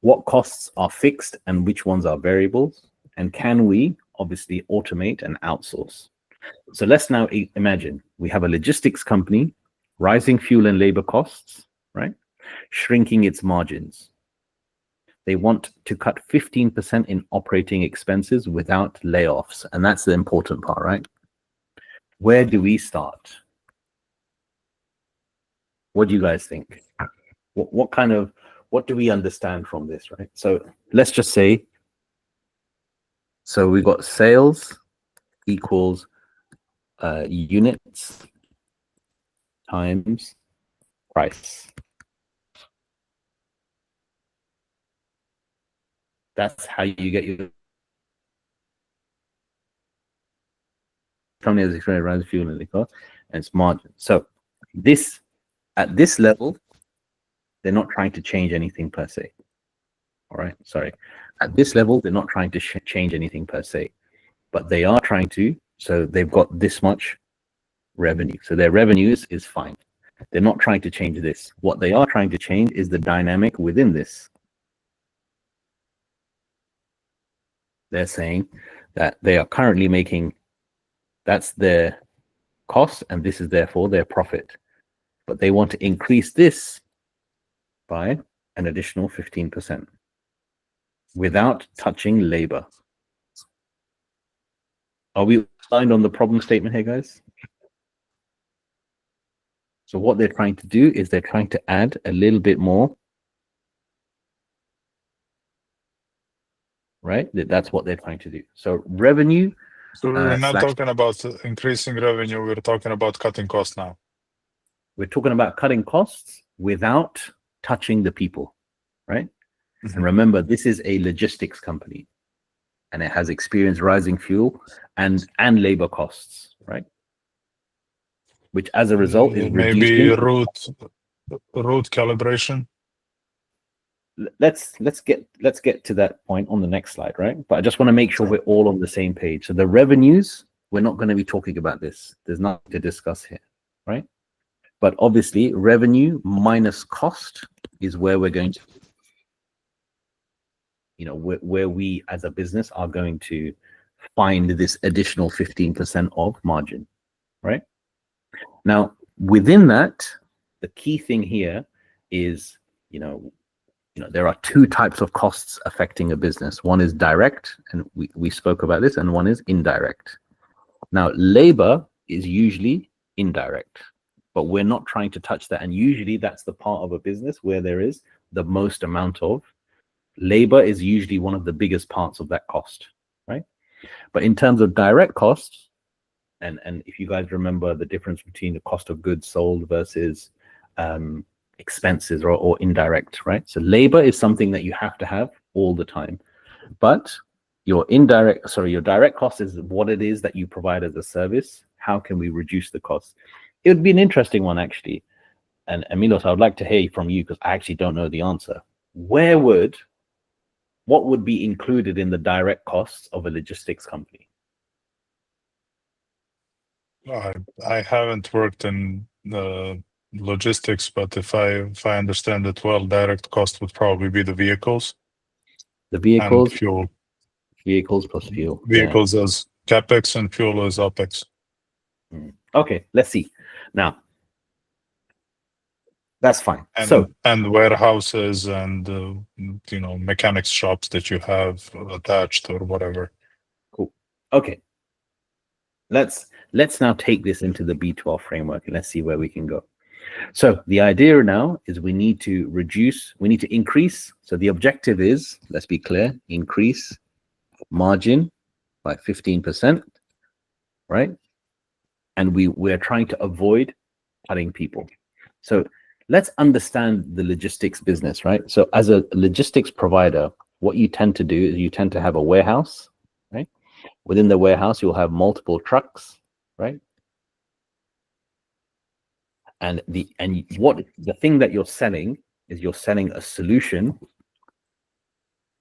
What costs are fixed and which ones are variables? And can we obviously automate and outsource? So let's now imagine we have a logistics company, rising fuel and labor costs, right? Shrinking its margins. They want to cut 15% in operating expenses without layoffs. And that's the important part, right? Where do we start? What do you guys think? What kind of what do we understand from this, right? So let's just say, so we got sales equals units times price. That's how you get your company has experienced rise fuel and liquor and its margin. So this, at this level, they're not trying to change anything per se. All right, sorry. At this level, they're not trying to change anything per se, but they are trying to. So they've got this much revenue. So their revenue is fine. They're not trying to change this. What they are trying to change is the dynamic within this. They're saying that they are currently making, that's their cost, and this is therefore their profit. But they want to increase this by an additional 15% without touching labor. Are we aligned on the problem statement here, guys? So what they're trying to do is they're trying to add a little bit more, right? That's what they're trying to do. So revenue. So we're not slash- talking about increasing revenue. We're talking about cutting costs now. We're talking about cutting costs without touching the people, right? Mhm. And remember, this is a logistics company, and it has experienced rising fuel and labor costs, right? Which, as a result, is maybe reducing. route calibration. Let's get to that point on the next slide, right? But I just want to make sure we're all on the same page. So the revenues, we're not going to be talking about this. There's nothing to discuss here, right? But obviously, revenue minus cost is where we're going to, you know, where we as a business are going to find this additional 15% of margin, right? Now, within that, the key thing here is, you know, there are two types of costs affecting a business. One is direct, and we spoke about this, and one is indirect. Now, labor is usually indirect, but we're not trying to touch that. And usually that's the part of a business where there is the most amount of labor is usually one of the biggest parts of that cost, right? But in terms of direct costs, and if you guys remember the difference between the cost of goods sold versus expenses or indirect, right? So labor is something that you have to have all the time, but your direct cost is what it is that you provide as a service. How can we reduce the cost? It would be an interesting one, actually. And Milos, I would like to hear from you, because I actually don't know the answer. What would be included in the direct costs of a logistics company? I haven't worked in logistics, but if I understand it well, direct cost would probably be the vehicles. The vehicles, and fuel. Vehicles plus fuel. Vehicles as capex and fuel as opex. Okay, let's see. Now, that's fine. And and warehouses and mechanics shops that you have attached or whatever. Cool. Okay. Let's now take this into the B12 framework, and let's see where we can go. So the idea now is we need to increase. So the objective is, let's be clear, increase margin by 15%, right? And we're trying to avoid cutting people. So let's understand the logistics business, right? So as a logistics provider, what you tend to do is you tend to have a warehouse, right? Within the warehouse, you'll have multiple trucks, right? And the thing that you're selling is you're selling a solution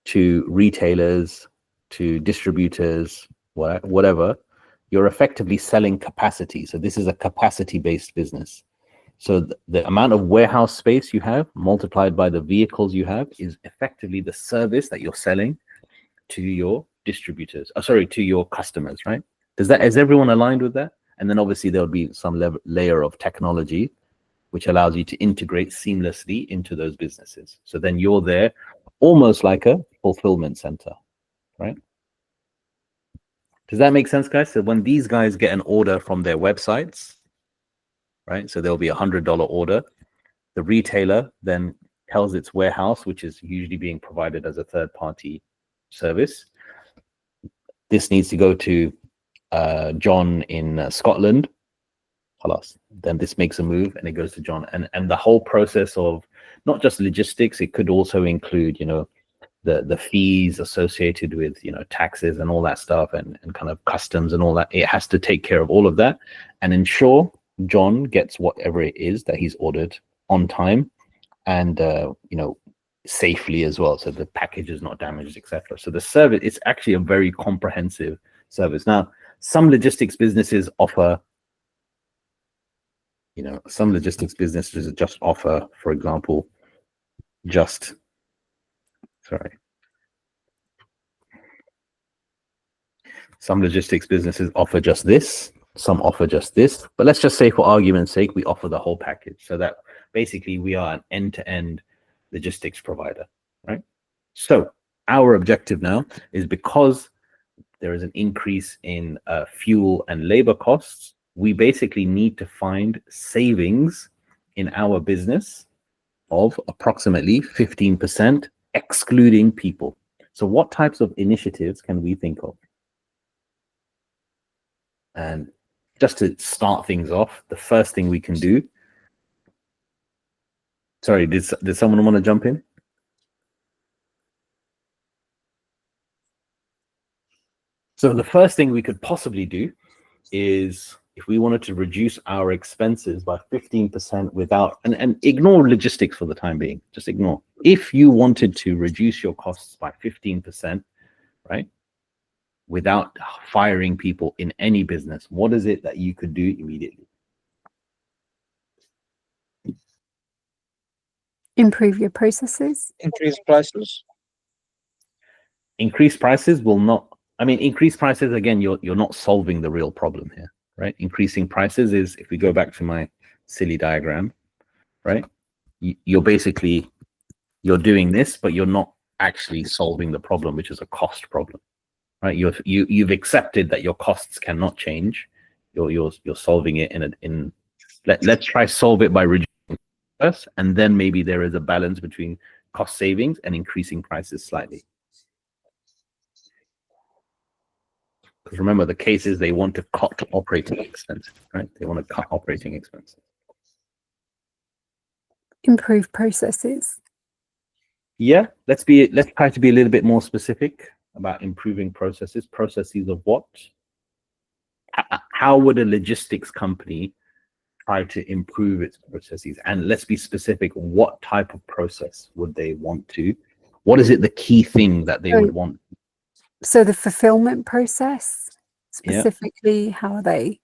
to retailers, to distributors, whatever. You're effectively selling capacity. So this is a capacity-based business. So the amount of warehouse space you have multiplied by the vehicles you have is effectively the service that you're selling to your distributors, to your customers, right? Is everyone aligned with that? And then obviously there'll be some layer of technology which allows you to integrate seamlessly into those businesses. So then you're there almost like a fulfillment center, right? Does that make sense, guys? So when these guys get an order from their websites, right? So there'll be $100 order. The retailer then tells its warehouse, which is usually being provided as a third-party service, this needs to go to John in Scotland. Then this makes a move and it goes to John. And the whole process of not just logistics, it could also include, you know, the fees associated with, you know, taxes and all that stuff, and kind of customs and all that. It has to take care of all of that and ensure John gets whatever it is that he's ordered on time and you know, safely as well, so the package is not damaged, etc. So the service, it's actually a very comprehensive service. Now, some logistics businesses offer, you know, some logistics businesses just offer, for example, just some logistics businesses offer just this, some offer just this, but let's just say for argument's sake, we offer the whole package, so that basically we are an end-to-end logistics provider, right? So our objective now is, because there is an increase in fuel and labor costs, we basically need to find savings in our business of approximately 15%, excluding people. So what types of initiatives can we think of? And just to start things off, the first thing we can do, sorry, did someone want to jump in? So the first thing we could possibly do is, if we wanted to reduce our expenses by 15% without, and ignore logistics for the time being, just ignore. If you wanted to reduce your costs by 15%, right, without firing people in any business, what is it that you could do immediately? Improve your processes. Increase prices. Increase prices will not, I mean, increase prices, again, you're not solving the real problem here, right? Increasing prices is, if we go back to my silly diagram, right? You're basically, you're doing this, but you're not actually solving the problem, which is a cost problem, right? You've accepted that your costs cannot change. You're solving it let's try solve it by reducing first, and then maybe there is a balance between cost savings and increasing prices slightly. Because remember, the case is they want to cut operating expenses, right? They want to cut operating expenses. Improve processes. Yeah, let's try to be a little bit more specific about improving processes. Processes of what? How would a logistics company try to improve its processes? And let's be specific, what type of process would they want to? What is it, the key thing that they would want? So the fulfillment process, Yeah. specifically, how are they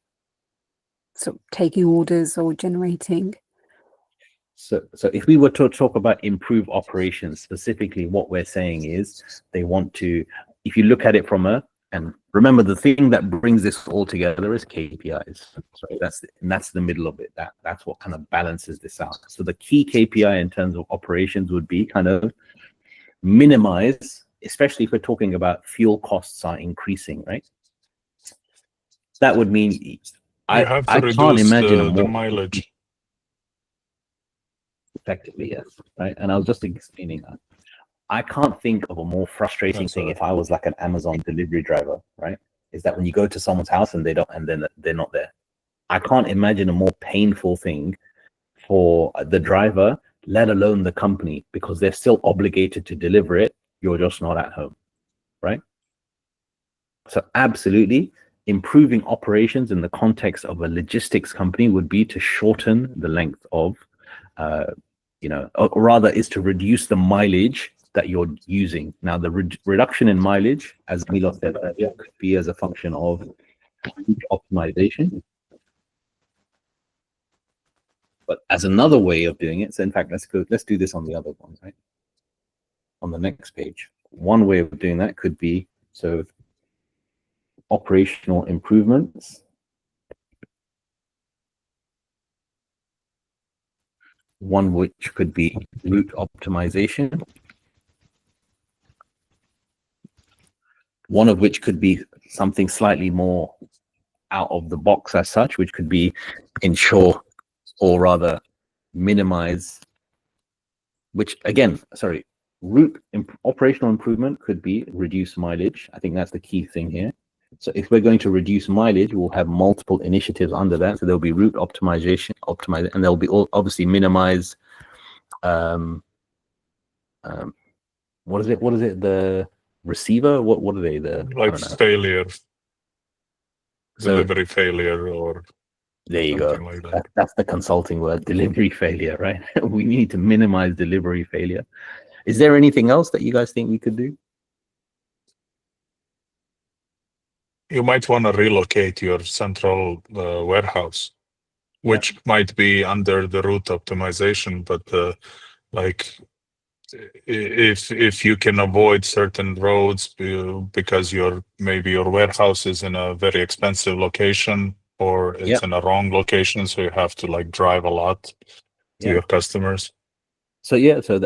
sort of taking orders or generating? So if we were to talk about improve operations, specifically what we're saying is they want to, if you look at it from and remember, the thing that brings this all together is KPIs. So that's the middle of it. That's what kind of balances this out. So the key KPI in terms of operations would be kind of minimize, especially if we're talking about fuel costs are increasing, right? That would mean I can't imagine the mileage. Effectively, yes, right. And I was just explaining that. I can't think of a more frustrating thing if I was like an Amazon delivery driver, right? Is that when you go to someone's house and then they're not there. I can't imagine a more painful thing for the driver, let alone the company, because they're still obligated to deliver it. You're just not at home, right? So absolutely, improving operations in the context of a logistics company would be to shorten the length of, or rather is to reduce the mileage that you're using. Now, the reduction in mileage, as Milos said earlier, could be as a function of route optimization. But as another way of doing it, so in fact, let's do this on the other one, right? On the next page. One way of doing that could be, so operational improvements. One which could be route optimization. One of which could be something slightly more out of the box as such, which could be ensure, or rather minimize which again, sorry, operational improvement could be reduce mileage. I think that's the key thing here. So if we're going to reduce mileage, we'll have multiple initiatives under that. So there'll be route optimization, and there'll be obviously minimize. What is it? The receiver? What are they? I Like don't know. failure, So delivery failure, or there you something go. like that. That's the consulting word, delivery failure, right? We need to minimize delivery failure. Is there anything else that you guys think we could do? You might want to relocate your central warehouse, which might be under the route optimization, but like if you can avoid certain roads because maybe your warehouse is in a very expensive location, or it's in a wrong location, so you have to like drive a lot to your customers. So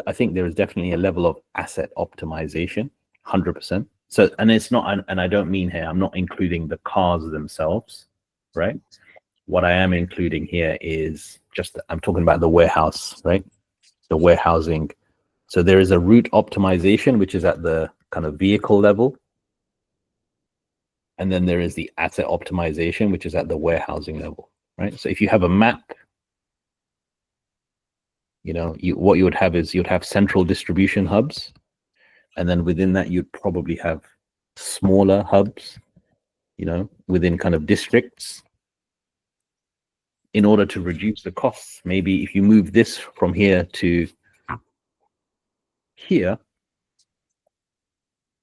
I think there is definitely a level of asset optimization, 100%. So, and it's not, and I don't mean here, I'm not including the cars themselves, right? What I am including here is just, I'm talking about the warehouse, right? The warehousing. So there is a route optimization, which is at the kind of vehicle level. And then there is the asset optimization, which is at the warehousing level, right? So if you have a map, you know, what you would have is you'd have central distribution hubs. And then within that, you'd probably have smaller hubs, you know, within kind of districts, in order to reduce the costs. Maybe if you move this from here to here,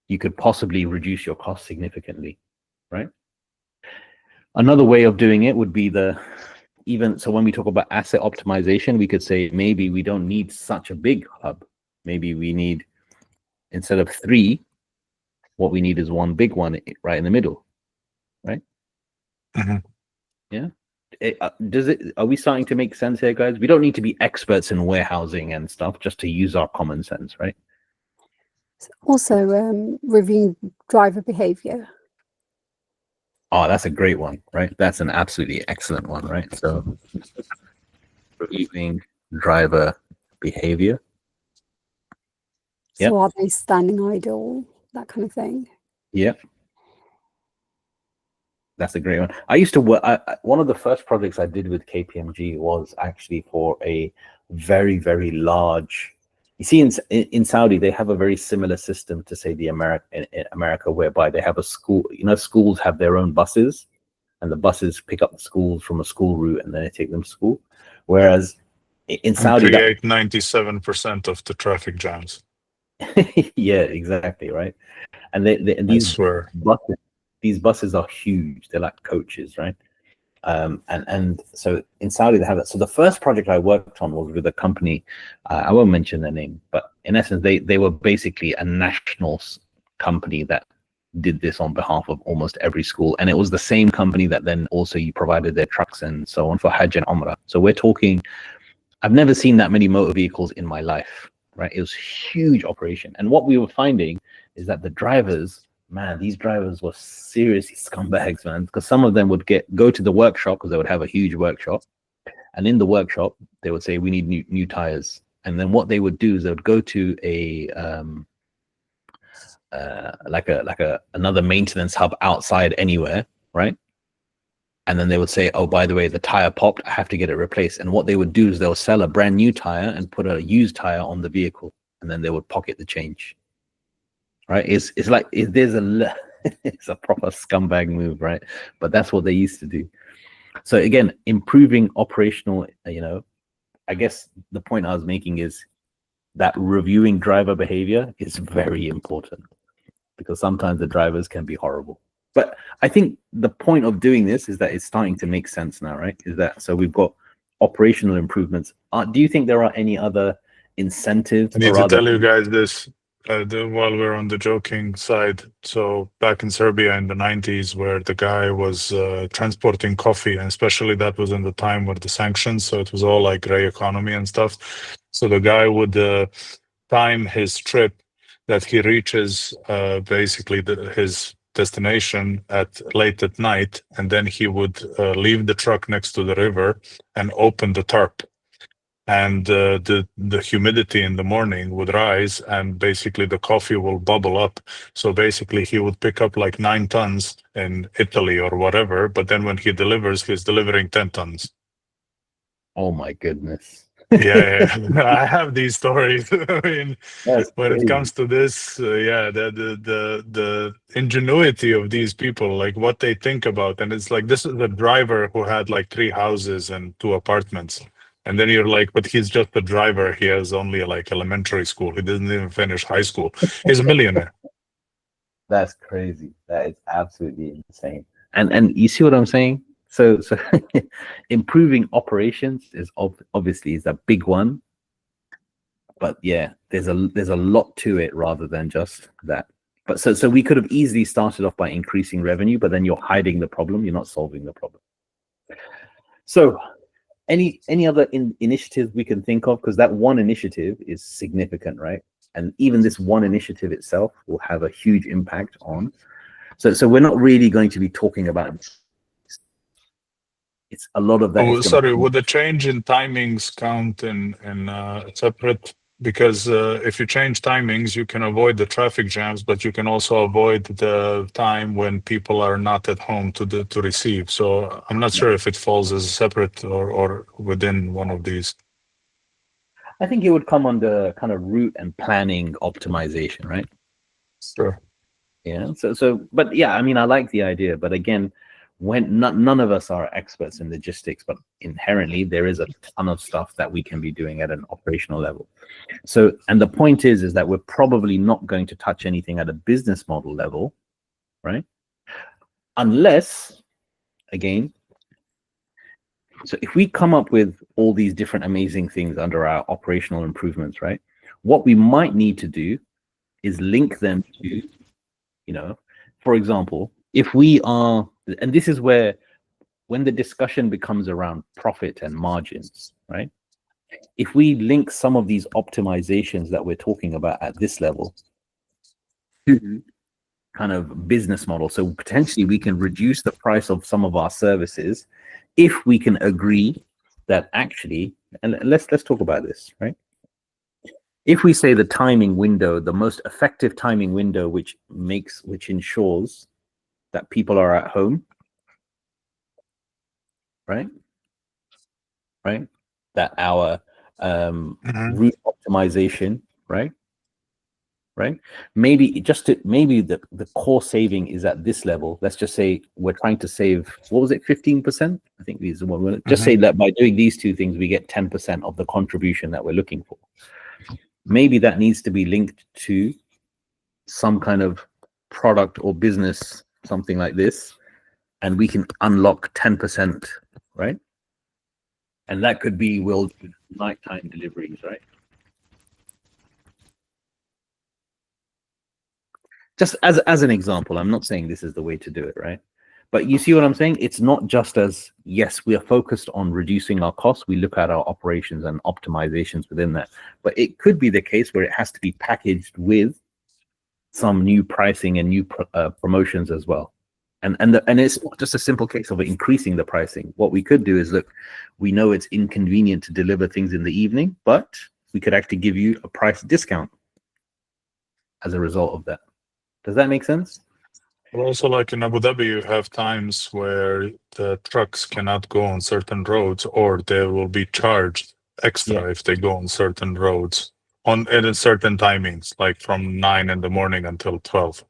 you could possibly reduce your costs significantly, right? Another way of doing it would be so when we talk about asset optimization, we could say maybe we don't need such a big hub. Maybe we need, instead of 3, what we need is one big one right in the middle, right? Mm-hmm. Yeah. Are we starting to make sense here, guys? We don't need to be experts in warehousing and stuff just to use our common sense, right? Also, reviewing driver behavior. Oh, that's a great one, right? That's an absolutely excellent one, right? So reviewing driver behavior. So are they standing idle? That kind of thing. Yeah. That's a great one. I used to work, one of the first projects I did with KPMG was actually for a very, very large, you see in Saudi, they have a very similar system to say in America, whereby they have a school, you know, schools have their own buses, and the buses pick up the schools from a school route and then they take them to school. Whereas in Saudi, create 97% of the traffic jams. Yeah, exactly, right. And these buses are huge. They're like coaches, right? And so in Saudi they have that. So the first project I worked on was with a company. I won't mention their name, but in essence, they were basically a national company that did this on behalf of almost every school, and it was the same company that then also you provided their trucks and so on for Hajj and Umrah. So we're talking, I've never seen that many motor vehicles in my life, right? It was huge operation, and what we were finding is that the drivers, man, these drivers were seriously scumbags, man, because some of them would go to the workshop, because they would have a huge workshop, and in the workshop they would say we need new tires, and then what they would do is they would go to another maintenance hub outside anywhere, right? And then they would say, oh, by the way, the tire popped, I have to get it replaced. And what they would do is they'll sell a brand new tire and put a used tire on the vehicle, and then they would pocket the change. Right? It's like it's a proper scumbag move, right? But that's what they used to do. So again, improving operational, you know, I guess the point I was making is that reviewing driver behavior is very important, because sometimes the drivers can be horrible. But I think the point of doing this is that it's starting to make sense now, right? Is that so we've got operational improvements. Do you think there are any other incentives? I need to tell you guys this while we're on the joking side. So back in Serbia in the 90s, where the guy was transporting coffee, and especially that was in the time with the sanctions, so it was all like gray economy and stuff. So the guy would time his trip that he reaches basically his destination late at night, and then he would leave the truck next to the river and open the tarp. and the humidity in the morning would rise, and basically the coffee will bubble up. So basically he would pick up like 9 tons in Italy or whatever, but then when he delivers, he's delivering 10 tons. Oh my goodness. Yeah. I have these stories. I mean, That's when it crazy. comes to this, yeah, the ingenuity of these people, like what they think about, and it's like, this is a driver who had like 3 houses and 2 apartments, and then you're like, but he's just a driver. He has only like elementary school. He didn't even finish high school. He's a millionaire. That's crazy. That is absolutely insane. And you see what I'm saying? So improving operations is obviously is a big one. But yeah, there's a lot to it rather than just that. But so we could have easily started off by increasing revenue, but then you're hiding the problem, you're not solving the problem. So any other initiatives we can think of? Because that one initiative is significant, right? And even this one initiative itself will have a huge impact on. So we're not really going to be talking about. It's a lot of that. Oh, sorry, would the change in timings count in separate? Because if you change timings, you can avoid the traffic jams, but you can also avoid the time when people are not at home to receive. So I'm not sure if it falls as separate or within one of these. I think it would come under kind of route and planning optimization, right? Sure. Yeah. But yeah, I mean, I like the idea, but again, when none of us are experts in logistics, but inherently there is a ton of stuff that we can be doing at an operational level. So, and the point is that we're probably not going to touch anything at a business model level, right? Unless, again, so if we come up with all these different amazing things under our operational improvements, right? What we might need to do is link them to, for example, if we are, and this is where, when the discussion becomes around profit and margins, right? If we link some of these optimizations that we're talking about at this level to kind of business model, so potentially we can reduce the price of some of our services if we can agree that actually, and let's talk about this, right? If we say the timing window, the most effective timing window, which ensures that people are at home, right? That our route optimization, right? Maybe the core saving is at this level. Let's just say we're trying to save, what was it, 15%? I think these are one. Just say that by doing these two things, we get 10% of the contribution that we're looking for. Maybe that needs to be linked to some kind of product or business, something like this, and we can unlock 10%, right? And that could be, we'll do nighttime deliveries, right? Just as an example, I'm not saying this is the way to do it, right? But you see what I'm saying? It's not just as, yes, we are focused on reducing our costs. We look at our operations and optimizations within that. But it could be the case where it has to be packaged with some new pricing and new promotions as well. And it's not just a simple case of increasing the pricing. What we could do is, look, we know it's inconvenient to deliver things in the evening, but we could actually give you a price discount as a result of that. Does that make sense? Well, also, like in Abu Dhabi, you have times where the trucks cannot go on certain roads, or they will be charged extra if they go on certain roads at certain timings, like from 9 in the morning until 12.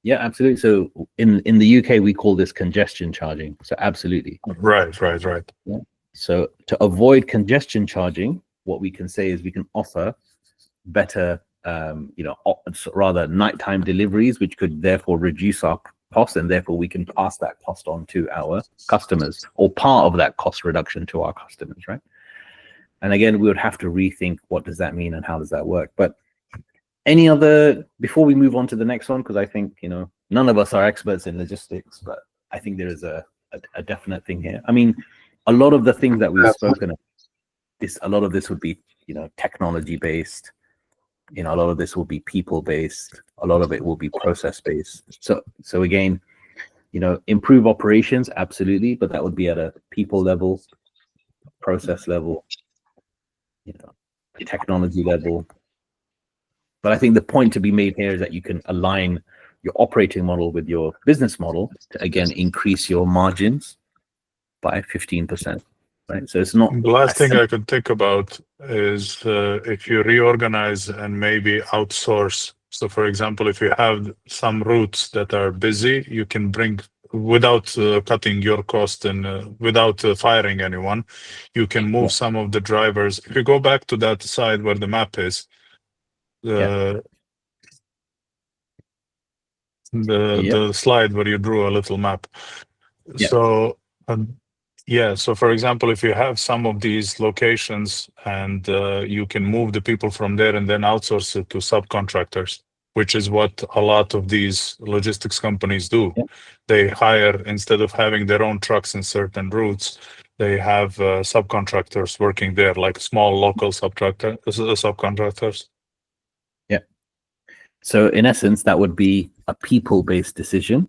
Yeah, absolutely. So in the UK, we call this congestion charging. So absolutely. Right. Yeah. So to avoid congestion charging, what we can say is we can offer better, rather nighttime deliveries, which could therefore reduce our costs, and therefore we can pass that cost on to our customers, or part of that cost reduction to our customers, right? And again, we would have to rethink what does that mean and how does that work. But any other, before we move on to the next one, because I think, none of us are experts in logistics, but I think there is a definite thing here. I mean, a lot of the things that we've spoken of, a lot of this would be, technology based. A lot of this will be people based. A lot of it will be process based. So again, improve operations, absolutely, but that would be at a people level, process level, the technology level. But I think the point to be made here is that you can align your operating model with your business model to, again, increase your margins by 15%, right? So it's not The last thing I could think about is if you reorganize and maybe outsource. So, for example, if you have some routes that are busy, you can bring without cutting your cost and without firing anyone, you can move some of the drivers. If you go back to that side where the map is, the slide where you drew a little map. Yeah. So so for example, if you have some of these locations and you can move the people from there and then outsource it to subcontractors, which is what a lot of these logistics companies do. Yeah. They hire, instead of having their own trucks in certain routes, they have subcontractors working there, like small local subcontractors. Yeah. So in essence, that would be a people-based decision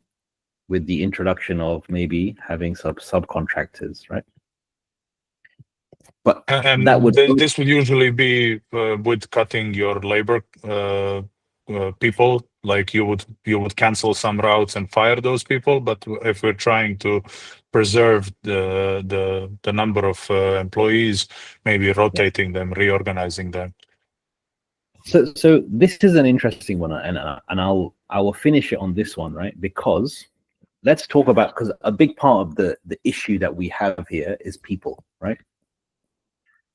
with the introduction of maybe having subcontractors, right? But And that would this would usually be with cutting your labor people. Like you would cancel some routes and fire those people. But if we're trying to preserve the number of employees, maybe rotating them, reorganizing them. So this is an interesting one, and I will finish it on this one, right? Because let's talk about, because a big part of the issue that we have here is people, right?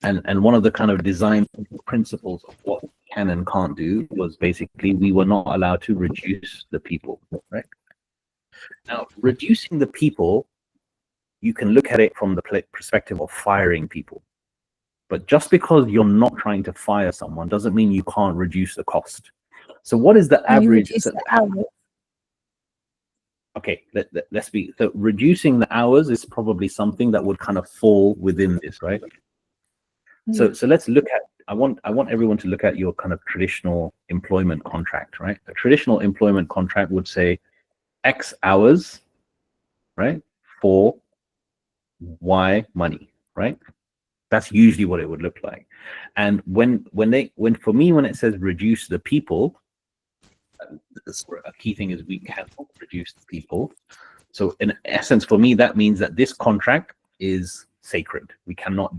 And one of the kind of design principles of what we can and can't do was basically we were not allowed to reduce the people, right? Now, reducing the people, you can look at it from the perspective of firing people. But just because you're not trying to fire someone doesn't mean you can't reduce the cost. So what is the average? Okay, let's be, so reducing the hours is probably something that would kind of fall within this, right? So let's look at, I want everyone to look at your kind of traditional employment contract, right? A traditional employment contract would say X hours, right, for Y money, right? That's usually what it would look like. And when for me, when it says reduce the people, a key thing is we cannot reduce the people. So in essence, for me, that means that this contract is sacred. We cannot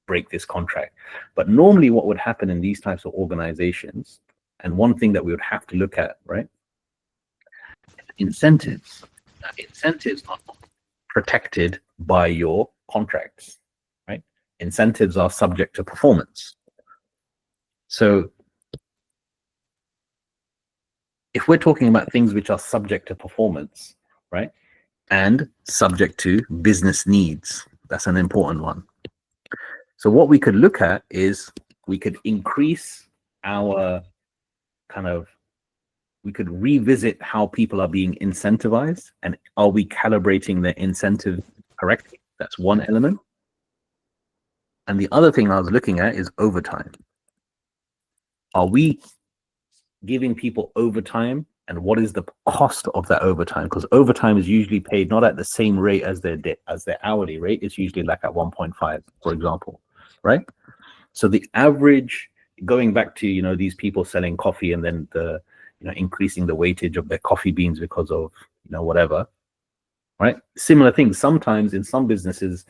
break this contract. But normally what would happen in these types of organizations, and one thing that we would have to look at, right? Incentives. Now, incentives are not protected by your contracts, right? Incentives are subject to performance. So if we're talking about things which are subject to performance, right, and subject to business needs, that's an important one. So what we could look at is we could increase our kind of, we could revisit how people are being incentivized and are we calibrating their incentive correctly? That's one element. And the other thing I was looking at is overtime. Are we giving people overtime, and what is the cost of that overtime? Because overtime is usually paid not at the same rate as their hourly rate. It's usually like at 1.5, for example, right? So the average, going back to, you know, these people selling coffee and then the, you know, increasing the weightage of their coffee beans because of, you know, whatever, right? Similar things. Sometimes in some businesses,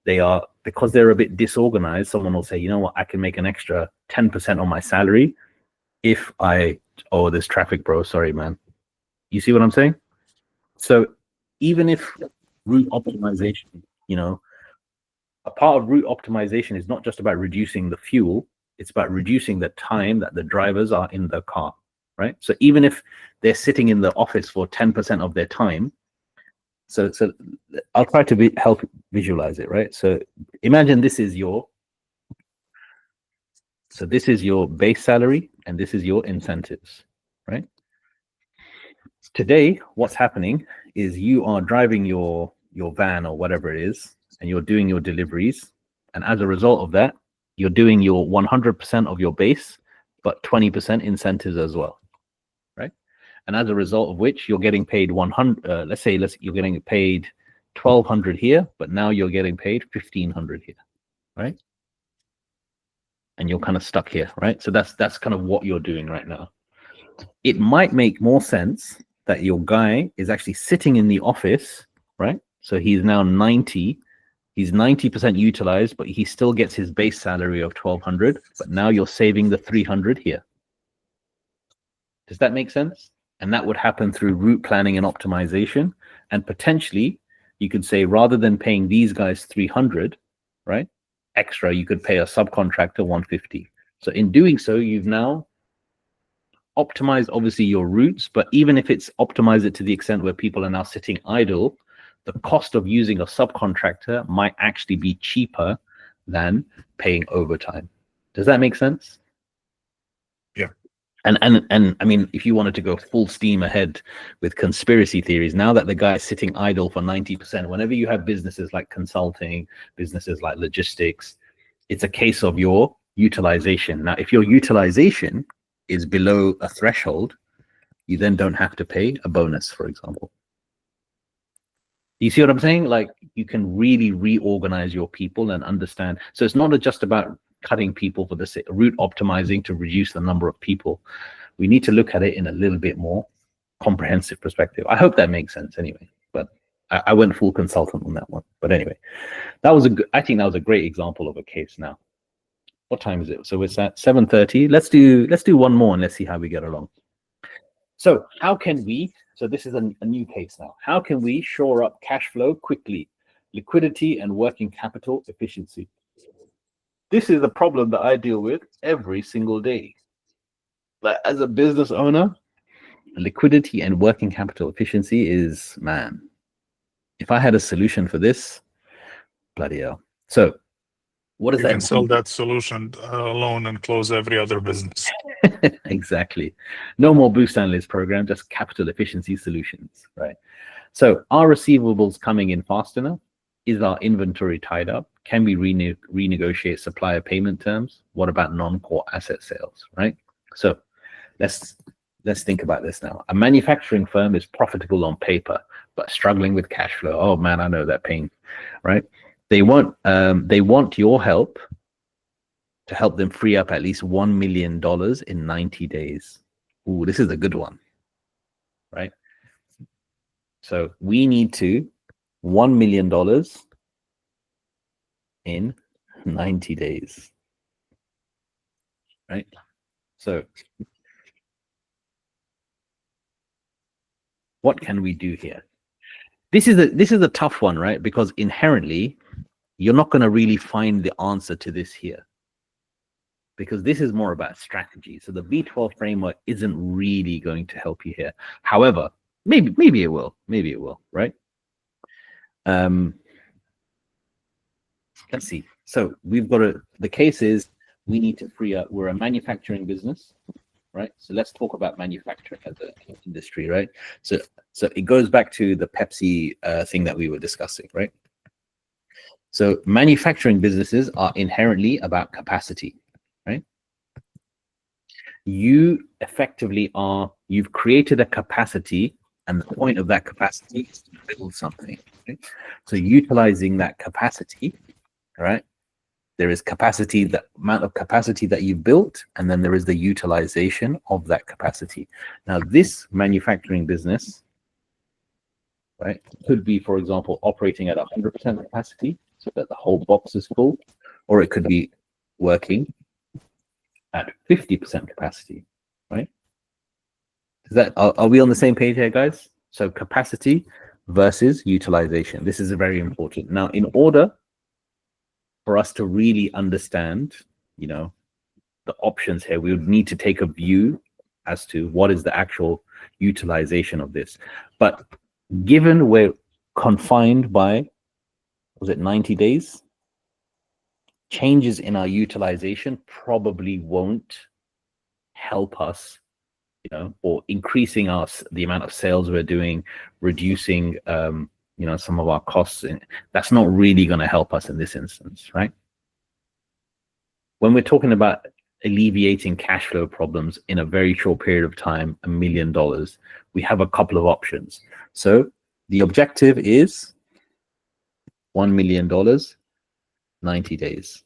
they are, because they're a bit disorganized, someone will say, you know what, I can make an extra 10% on my salary if I, oh, there's traffic, bro, sorry, man. You see what I'm saying? So even if route optimization, you know, a part of route optimization is not just about reducing the fuel, it's about reducing the time that the drivers are in the car, right? So even if they're sitting in the office for 10% of their time, so I'll try to help visualize it, right? So imagine this is your, so this is your base salary and this is your incentives, right? Today, what's happening is you are driving your van or whatever it is, and you're doing your deliveries. And as a result of that, you're doing your 100% of your base, but 20% incentives as well, right? And as a result of which you're getting paid 100, let's say you're getting paid 1,200 here, but now you're getting paid 1,500 here, right? and you're kind of stuck here, right? So that's kind of what you're doing right now. It might make more sense that your guy is actually sitting in the office, right? So he's now 90. He's 90% utilized, but he still gets his base salary of 1,200. But now you're saving the 300 here. Does that make sense? And that would happen through route planning and optimization. And potentially, you could say, rather than paying these guys 300, right, extra, you could pay a subcontractor 150. So in doing so, you've now optimized, obviously, your routes. But even if it's optimized it to the extent where people are now sitting idle, the cost of using a subcontractor might actually be cheaper than paying overtime. Does that make sense? Yeah. And I mean, if you wanted to go full steam ahead with conspiracy theories, now that the guy is sitting idle for 90%, whenever you have businesses like consulting, businesses like logistics, it's a case of your utilization. Now, if your utilization is below a threshold, you then don't have to pay a bonus, for example. You see what I'm saying? Like, you can really reorganize your people and understand. So it's not just about cutting people for the route optimizing to reduce the number of people. We need to look at it in a little bit more comprehensive perspective. I hope that makes sense anyway, but I went full consultant on that one. But anyway, that was I think that was a great example of a case. Now, what time is it? So it's at 7:30. Let's do one more and let's see how we get along. So how can we, so this is a new case now. How can we shore up cash flow quickly, liquidity and working capital efficiency? This is a problem that I deal with every single day. Like, as a business owner, liquidity and working capital efficiency is, man, if I had a solution for this, bloody hell. So what does You that can sell that solution alone and close every other business. Exactly. No more boost analyst program, just capital efficiency solutions, right? So are receivables coming in fast enough? Is our inventory tied up? Can we renegotiate supplier payment terms? What about non-core asset sales, right? So let's think about this now. A manufacturing firm is profitable on paper, but struggling with cash flow. Oh man, I know that pain, right? They want your help to help them free up at least $1 million in 90 days. Ooh, this is a good one, right? So we need to $1 million in 90 days, right? So what can we do here? This is a tough one, right? Because inherently, you're not going to really find the answer to this here, because this is more about strategy. So the V12 framework isn't really going to help you here. However, maybe it will, right? Let's see. So we've got the case is we need to free up. We're a manufacturing business, right? So let's talk about manufacturing as an industry, right? So it goes back to the Pepsi thing that we were discussing, right? So manufacturing businesses are inherently about capacity, right? You effectively you've created a capacity, and the point of that capacity is to build something, right? So utilizing that capacity, right? There is capacity, the amount of capacity that you built, and then there is the utilization of that capacity. Now, this manufacturing business, right, could be, for example, operating at 100% capacity, so that the whole box is full, or it could be working at 50% capacity, right? Is that, are we on the same page here, guys? So capacity versus utilization. This is very important. Now, in order for us to really understand, you know, the options here, we would need to take a view as to what is the actual utilization of this. But given we're confined by, was it 90 days? Changes in our utilization probably won't help us, you know, or increasing the amount of sales we're doing, reducing, you know, some of our costs. That's not really going to help us in this instance, right? When we're talking about alleviating cash flow problems in a very short period of time, $1 million, we have a couple of options. So the objective is $1 million, 90 days.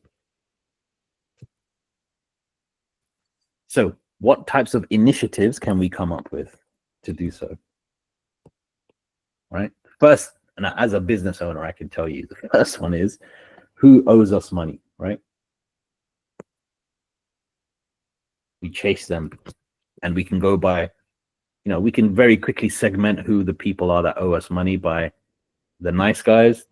So what types of initiatives can we come up with to do so? Right? First, and as a business owner, I can tell you the first one is who owes us money, right? We chase them, and we can go by, we can very quickly segment who the people are that owe us money by the nice guys,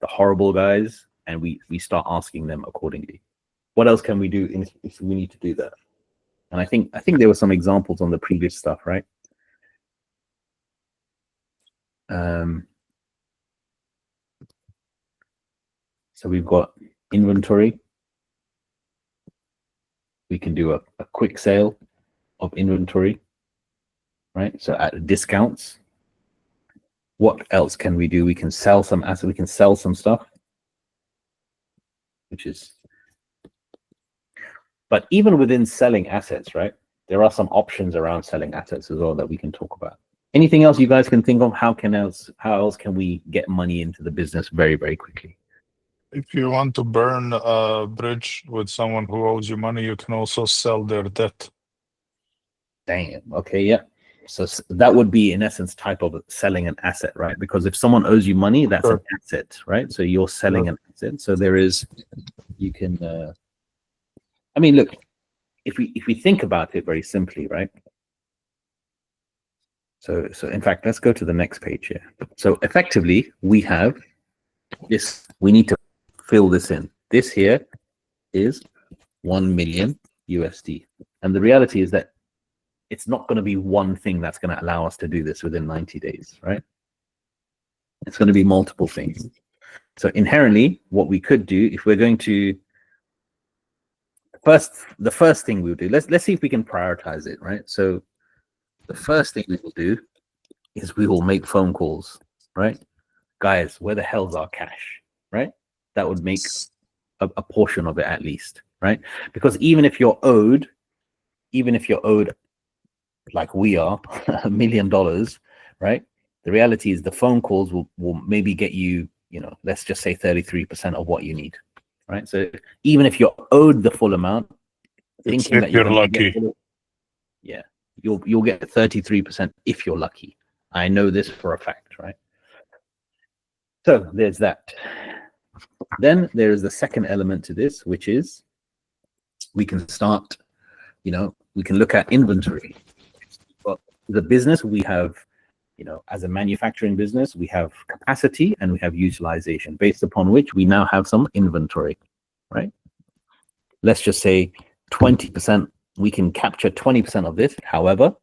the horrible guys, and we start asking them accordingly. What else can we do if we need to do that? And I think there were some examples on the previous stuff, right? So we've got inventory. We can do a quick sale of inventory, right? So at discounts. What else can we do? We can sell some assets. We can sell some stuff, but even within selling assets, right? There are some options around selling assets as well that we can talk about. Anything else you guys can think of? How else can we get money into the business very, very quickly? If you want to burn a bridge with someone who owes you money, you can also sell their debt. Damn. Okay. Yeah. So that would be, in essence, type of selling an asset, right? Because if someone owes you money, that's an asset, right? So you're selling an asset. So you can. I mean, look, if we think about it very simply, right? So in fact, let's go to the next page here. So effectively, we have this. We need to fill this in. This here is 1 million USD, and the reality is that it's not going to be one thing that's going to allow us to do this within 90 days, right? It's going to be multiple things. So inherently, what we could do, if we're going to the first thing we'll do, let's see if we can prioritize it, right? So the first thing we will do is we will make phone calls, right? Guys, where the hell's our cash, right? That would make a portion of it at least, right? Because even if you're owed like we are $1 million, right? The reality is the phone calls will maybe get you, let's just say 33% of what you need, right? So even if you're owed the full amount, thinking that you're lucky, you'll get 33% if you're lucky. I know this for a fact, right? So there's that. Then there is the second element to this, which is we can start, we can look at inventory. But the business we have, as a manufacturing business, we have capacity and we have utilization, based upon which we now have some inventory, right? Let's just say 20%, we can capture 20% of this. However,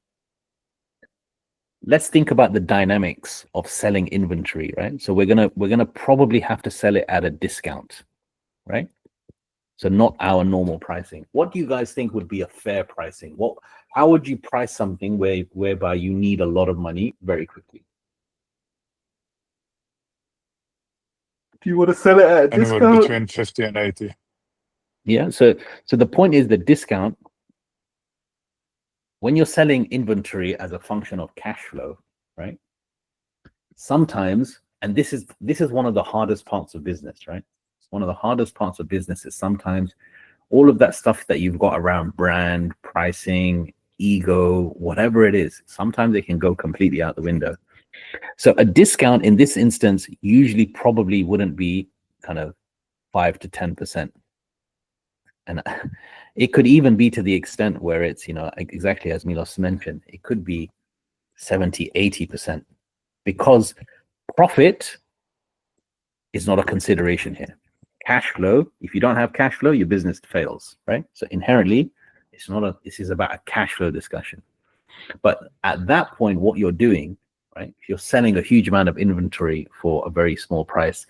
let's think about the dynamics of selling inventory, right? So we're gonna probably have to sell it at a discount, right? So not our normal pricing. What do you guys think would be a fair pricing? How would you price something whereby you need a lot of money very quickly? Do you want to sell it at a discount? Anywhere between 50 and 80. Yeah. So the point is the discount. When you're selling inventory as a function of cash flow, right? Sometimes, and this is one of the hardest parts of business, right? One of the hardest parts of business is sometimes all of that stuff that you've got around brand, pricing, ego, whatever it is, sometimes it can go completely out the window. So a discount in this instance usually probably wouldn't be kind of 5 to 10%. And it could even be to the extent where it's, exactly as Milos mentioned, it could be 70, 80%, because profit is not a consideration here. Cash flow, if you don't have cash flow, your business fails, right? So inherently, this is about a cash flow discussion. But at that point, what you're doing, right? If you're selling a huge amount of inventory for a very small price,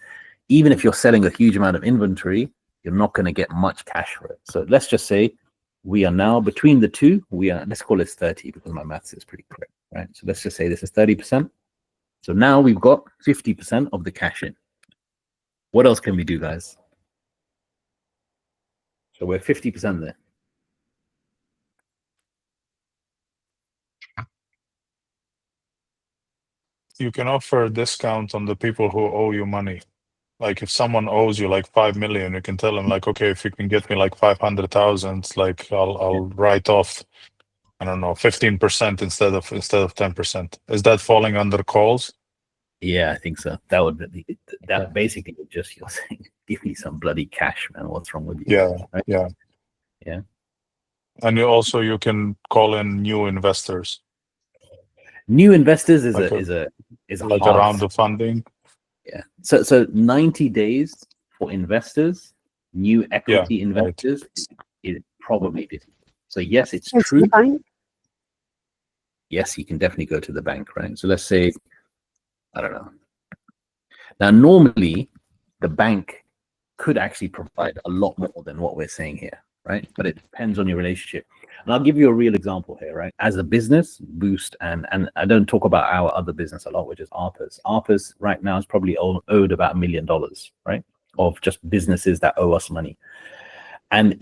even if you're selling a huge amount of inventory, you're not going to get much cash for it. So let's just say we are now between the two, let's call it 30 because my maths is pretty correct, right? So let's just say this is 30%. So now we've got 50% of the cash in. What else can we do, guys? So we're 50% there. You can offer a discount on the people who owe you money. Like if someone owes you like 5 million, you can tell them like, okay, if you can get me like 500,000, like I'll write off, I don't know, 15% instead of 10%. Is that falling under calls? Yeah, I think so. That would be that Okay. basically just you're saying, give me some bloody cash, man. What's wrong with you? Yeah, Right? yeah. Yeah. And you can call in new investors, New investors is like a like a hard round of funding. Yeah. So 90 days for investors, new equity right. investors, is probably difficult. So yes, it's Go to true. the bank. Yes, you can definitely go to the bank, right? So let's say, I don't know. Now, normally the bank could actually provide a lot more than what we're saying here, right? But it depends on your relationship. And I'll give you a real example here, right? As a business, Boost, and I don't talk about our other business a lot, which is ARPA's. ARPA's right now is probably owed about $1 million, right? Of just businesses that owe us money. And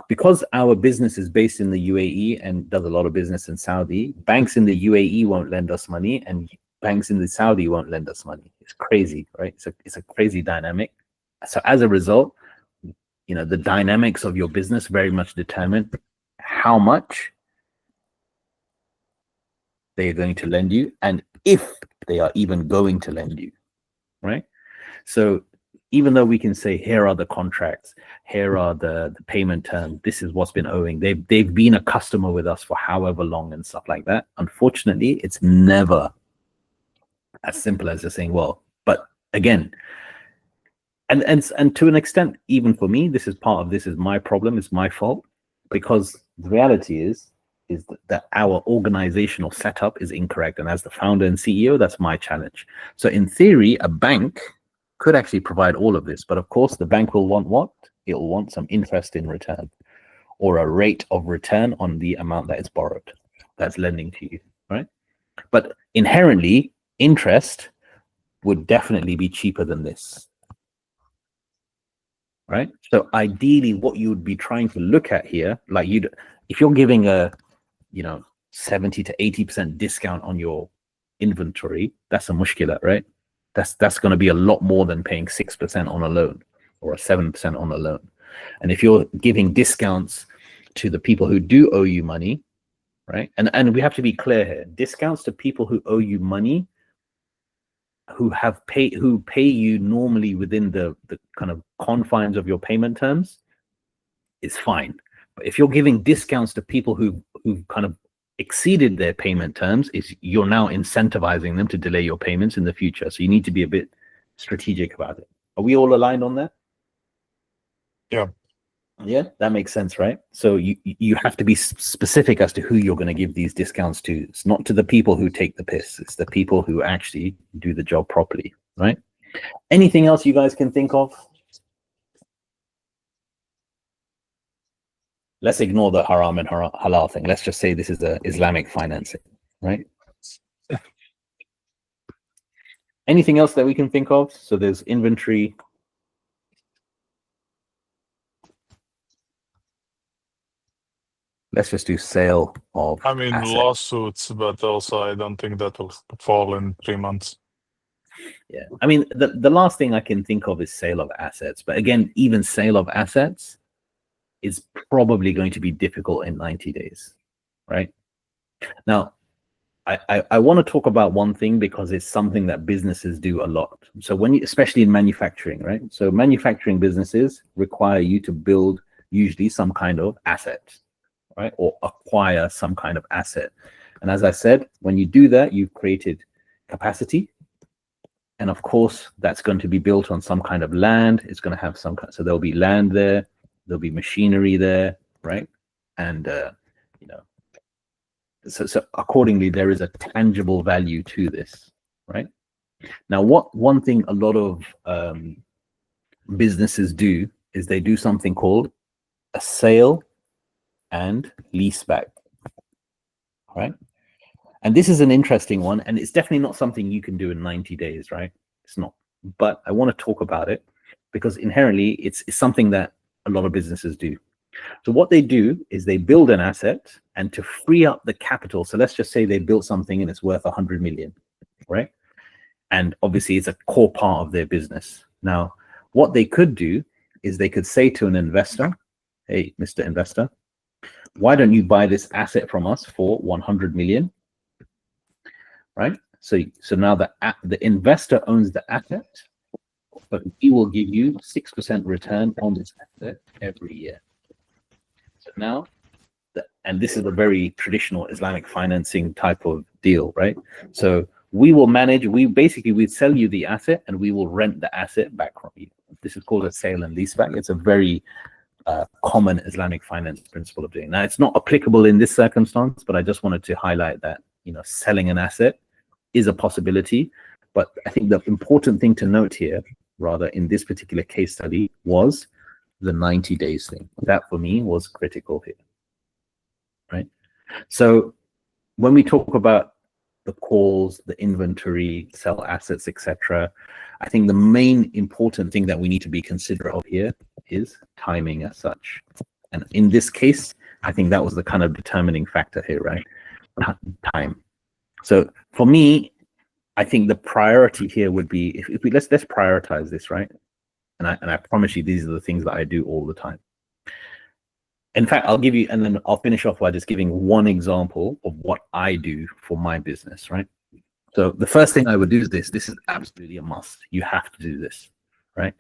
because our business is based in the UAE and does a lot of business in Saudi, banks in the UAE won't lend us money and banks in the Saudi won't lend us money. It's crazy, right? It's a crazy dynamic. So as a result, the dynamics of your business very much determine how much they are going to lend you and if they are even going to lend you, right? So even though we can say, here are the contracts, here are the payment terms, this is what's been owing, they've been a customer with us for however long and stuff like that. Unfortunately, it's never as simple as just saying, well, but again, and to an extent, even for me, this is my problem, it's my fault, because the reality is that our organizational setup is incorrect. And as the founder and CEO, that's my challenge. So in theory, a bank could actually provide all of this, but of course the bank will want what? It'll want some interest in return or a rate of return on the amount that is borrowed, that's lending to you, right? But inherently, interest would definitely be cheaper than this, right? So ideally, what you would be trying to look at here, like if you're giving a 70 to 80% discount on your inventory, that's a mushkila, right? That's going to be a lot more than paying 6% on a loan or a 7% on a loan. And if you're giving discounts to the people who do owe you money, right? And we have to be clear here, discounts to people who owe you money, who pay you normally within the kind of confines of your payment terms, is fine. But if you're giving discounts to people who've kind of exceeded their payment terms, you're now incentivizing them to delay your payments in the future. So you need to be a bit strategic about it. Are we all aligned on that? Yeah, that makes sense, right? So you have to be specific as to who you're going to give these discounts to. It's not to the people who take the piss, it's the people who actually do the job properly, right? Anything else you guys can think of? Let's ignore the haram and halal thing. Let's just say this is the Islamic financing, right? Anything else that we can think of? So there's inventory. Let's just do sale of assets. Lawsuits, but also I don't think that will fall in 3 months. Yeah, I mean, the last thing I can think of is sale of assets. But again, even sale of assets is probably going to be difficult in 90 days, right? Now, I want to talk about one thing because it's something that businesses do a lot. So especially in manufacturing, right? So manufacturing businesses require you to build usually some kind of asset, right? Or acquire some kind of asset. And as I said, when you do that, you've created capacity. And of course, that's going to be built on some kind of land. It's going to have so there'll be land there, there'll be machinery there, right? And, so accordingly, there is a tangible value to this, right? Now, one thing a lot of businesses do is they do something called a sale and leaseback, right? And this is an interesting one, and it's definitely not something you can do in 90 days, right? It's not. But I want to talk about it because inherently it's something that a lot of businesses do. So what they do is they build an asset, and to free up the capital, so let's just say they built something and it's worth 100 million, right? And obviously it's a core part of their business. Now, What they could do is they could say to an investor, hey, Mr. Investor, why don't you buy this asset from us for 100 million, right? So now the investor owns the asset, but we will give you 6% return on this asset every year. So now, and this is a very traditional Islamic financing type of deal, right? So we will manage, we'd sell you the asset and we will rent the asset back from you. This is called a sale and leaseback. It's a very common Islamic finance principle of doing. Now, it's not applicable in this circumstance, but I just wanted to highlight that, selling an asset is a possibility. But I think the important thing to note here, rather in this particular case study, was the 90 days thing. That for me was critical here, right? So when we talk about the calls, the inventory, sell assets, etc., I think the main important thing that we need to be considerate of here is timing as such. And in this case, I think that was the kind of determining factor here, right? Time. So for me, I think the priority here would be, if we let's prioritize this, right? And I promise you, these are the things that I do all the time. In fact, I'll give you, and then I'll finish off by just giving one example of what I do for my business, right? So the first thing I would do is this. This is absolutely a must. You have to do this, right?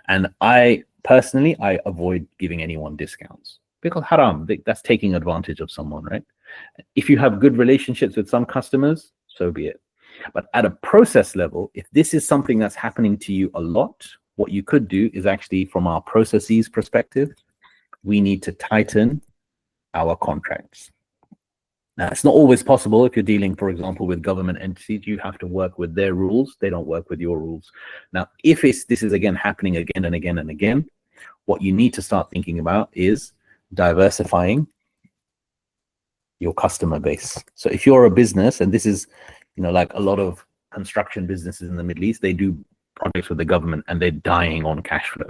And I personally avoid giving anyone discounts because haram, that's taking advantage of someone, right? If you have good relationships with some customers, so be it. But at a process level, if this is something that's happening to you a lot, what you could do is actually, from our processes perspective, we need to tighten our contracts. Now, it's not always possible. If you're dealing, for example, with government entities, you have to work with their rules. They don't work with your rules. Now, if this is again happening again and again and again, what you need to start thinking about is diversifying your customer base. So if you're a business, and this is, like a lot of construction businesses in the Middle East, they do projects with the government and they're dying on cash flow.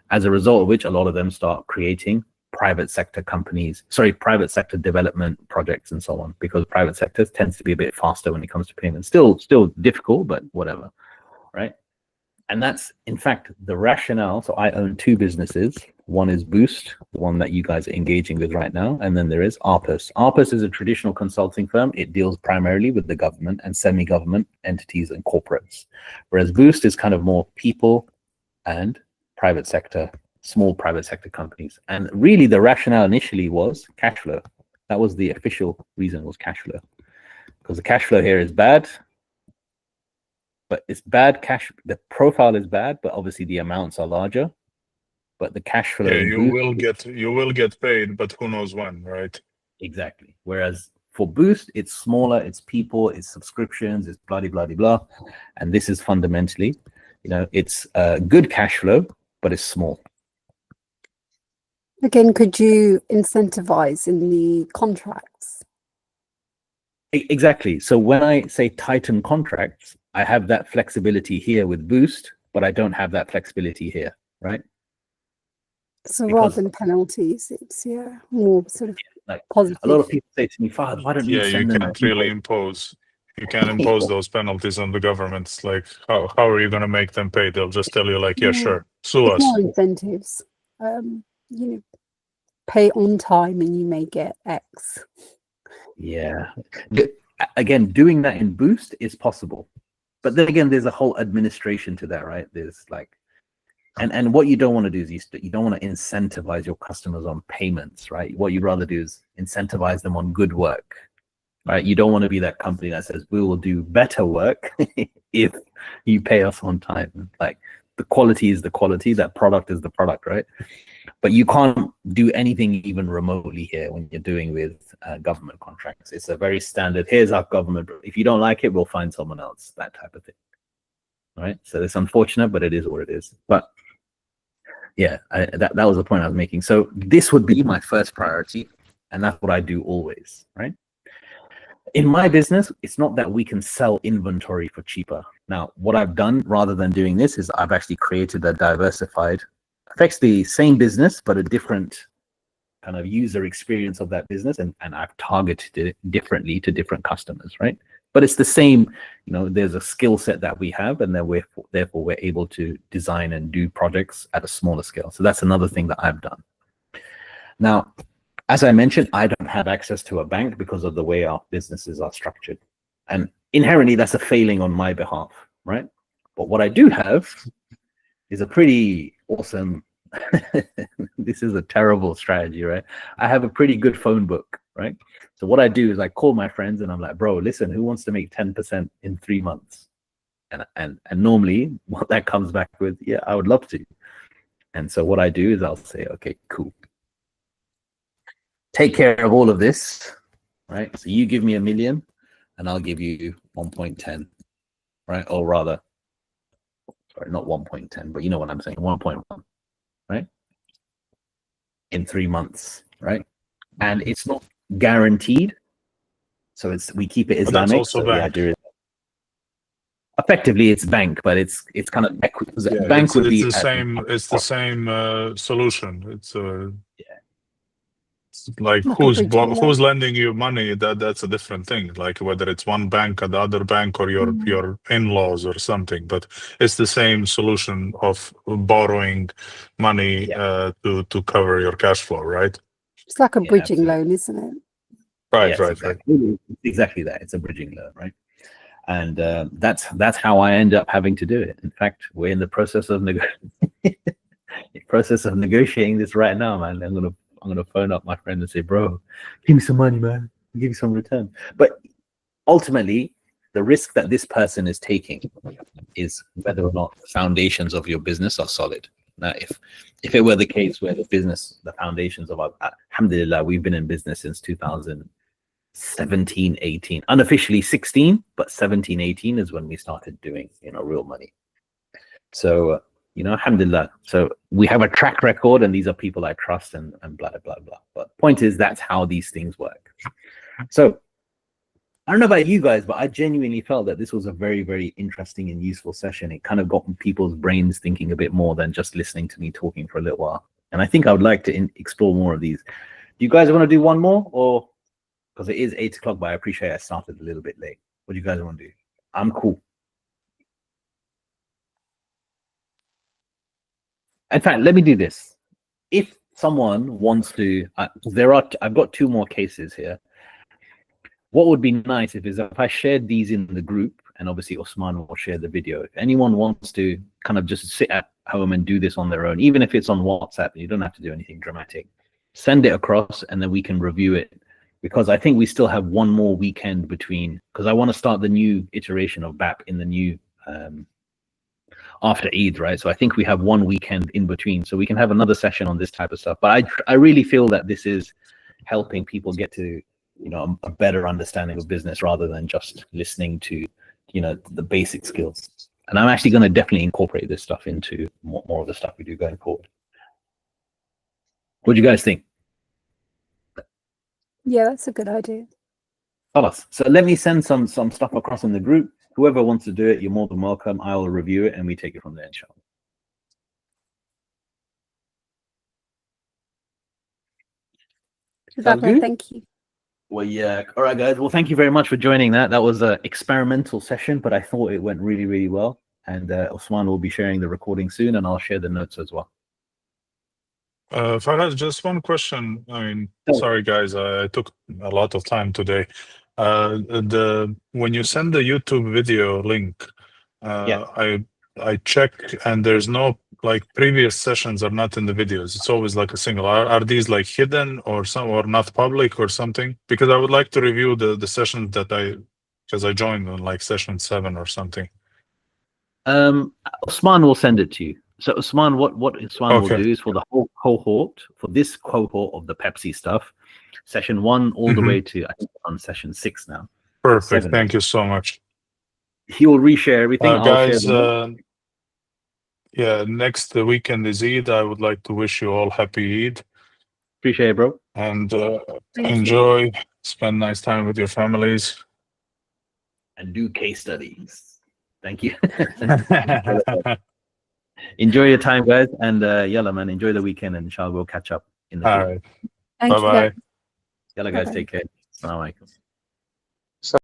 As a result of which, a lot of them start creating private sector development projects and so on, because private sector tends to be a bit faster when it comes to payments. Still difficult, but whatever, right? And that's, in fact, the rationale. So I own two businesses. One is Boost, the one that you guys are engaging with right now. And then there is Arpus. Arpus is a traditional consulting firm. It deals primarily with the government and semi-government entities and corporates. Whereas Boost is kind of more people and private sector, small private sector companies. And really the rationale initially was cash flow. That was the official reason, was cash flow. Because the cash flow here is bad. But it's bad the profile is bad, but obviously the amounts are larger. But the cash flow, you will get paid, but who knows when, right? Exactly. Whereas for Boost, it's smaller, it's people, it's subscriptions, it's blah blah blah. And this is fundamentally, it's good cash flow, but it's small. Again, could you incentivize in the contracts? Exactly. So when I say tighten contracts, I have that flexibility here with Boost, but I don't have that flexibility here, right? So rather than penalties, it's more sort of like positive. A lot of people say to me, Fahad, why don't you send them? Can't really impose. You can't impose those penalties on the government. It's like, how are you going to make them pay? They'll just tell you, like, yeah, sure, sue us. More incentives. Pay on time and you may get X. Yeah. Again, doing that in Boost is possible. But then again, there's a whole administration to that, right? There's like, and what you don't want to do is you don't want to incentivize your customers on payments, right? What you'd rather do is incentivize them on good work, right? You don't want to be that company that says, we will do better work if you pay us on time. Like, the quality is the quality, that product is the product, right? But you can't do anything even remotely here when you're doing with government contracts. It's a very standard, here's our government. If you don't like it, we'll find someone else, that type of thing. Right? So it's unfortunate, but it is what it is. But yeah, that was the point I was making. So this would be my first priority, and that's what I do always, right? In my business, it's not that we can sell inventory for cheaper. Now, what I've done rather than doing this is I've actually created a diversified, affects the same business, but a different kind of user experience of that business. And I've targeted it differently to different customers, right? But it's the same, you know, there's a skill set that we have, and then therefore we're able to design and do projects at a smaller scale. So that's another thing that I've done. Now, as I mentioned, I don't have access to a bank because of the way our businesses are structured. And inherently, that's a failing on my behalf, right? But what I do have is a pretty awesome, this is a terrible strategy, right? I have a pretty good phone book, right? So what I do is I call my friends and I'm like, bro, listen, who wants to make 10% in 3 months? And normally what that comes back with, yeah, I would love to. And so what I do is I'll say, okay, cool. Take care of all of this, right? So you give me $1 million and I'll give you 1.10, right? Or rather, sorry, not 1.10, but you know what I'm saying, 1.1, right? In 3 months, right? And it's not guaranteed. So we keep it Islamic. That's also so bank. the idea is effectively it's bank, but it's kind of Yeah, bank would it's be the same. It's the same solution. It's like Like a bridging loan. who's lending you money. That's a different thing. Like whether it's one bank or the other bank or your in-laws or something. But it's the same solution of borrowing money to cover your cash flow, right? It's like a Yeah, bridging absolutely. loan, isn't it? Right, Yes, right, exactly. Exactly that. It's a bridging loan, right? And that's how I end up having to do it. In fact, we're in the process of negotiating this right now, man. I'm gonna phone up my friend and say, bro, give me some money, man. I'll give you some return. But ultimately, the risk that this person is taking is whether or not the foundations of your business are solid. Now, if it were the case where the foundations of our, alhamdulillah, we've been in business since 2017, 18, unofficially 16, but 17, 18 is when we started doing, real money. So, alhamdulillah. So we have a track record and these are people I trust and blah, blah, blah. But point is, that's how these things work. So I don't know about you guys, but I genuinely felt that this was a very, very interesting and useful session. It kind of got people's brains thinking a bit more than just listening to me talking for a little while. And I think I would like to explore more of these. Do you guys want to do one more, or because it is 8 o'clock, but I appreciate I started a little bit late. What do you guys want to do? I'm cool. In fact, let me do this. If someone wants to, I've got 2 more cases here. What would be nice if I shared these in the group, and obviously Osman will share the video. If anyone wants to kind of just sit at home and do this on their own, even if it's on WhatsApp, you don't have to do anything dramatic. Send it across and then we can review it, because I think we still have one more weekend between, because I want to start the new iteration of BAP in the new after Eid, right? So I think we have one weekend in between, so we can have another session on this type of stuff. But I really feel that this is helping people get to a better understanding of business rather than just listening to the basic skills. And I'm actually going to definitely incorporate this stuff into more of the stuff we do going forward. What do you guys think? Yeah, that's a good idea. So let me send some stuff across in the group. Whoever wants to do it, you're more than welcome. I'll review it and we take it from there, inshallah. Sounds good? Thank you. Well, yeah. All right, guys. Well, thank you very much for joining that. That was an experimental session, but I thought it went really, really well. And Osman will be sharing the recording soon, and I'll share the notes as well. Farhad, just one question. I mean, sorry guys, I took a lot of time today. When you send the YouTube video link, I check and there's no, like, previous sessions are not in the videos. It's always like a single. Are these like hidden or not public or something? Because I would like to review the sessions because I joined on like session 7 or something. Osman will send it to you. So Osman, what Osman will do is for the whole cohort, for this cohort of the Pepsi stuff, session 1 all the way to, I think, on session 6 now. Perfect. 7. Thank you so much. He will reshare everything. I'll Guys, share yeah, next weekend is Eid. I would like to wish you all happy Eid. Appreciate it, bro. And enjoy, spend nice time with your families. And do case studies. Thank you. Enjoy your time, guys. And yalla, man, enjoy the weekend, and inshallah we'll catch up in the all right. Thank Bye-bye. you. Yalla, guys, take care. Assalamu alaikum.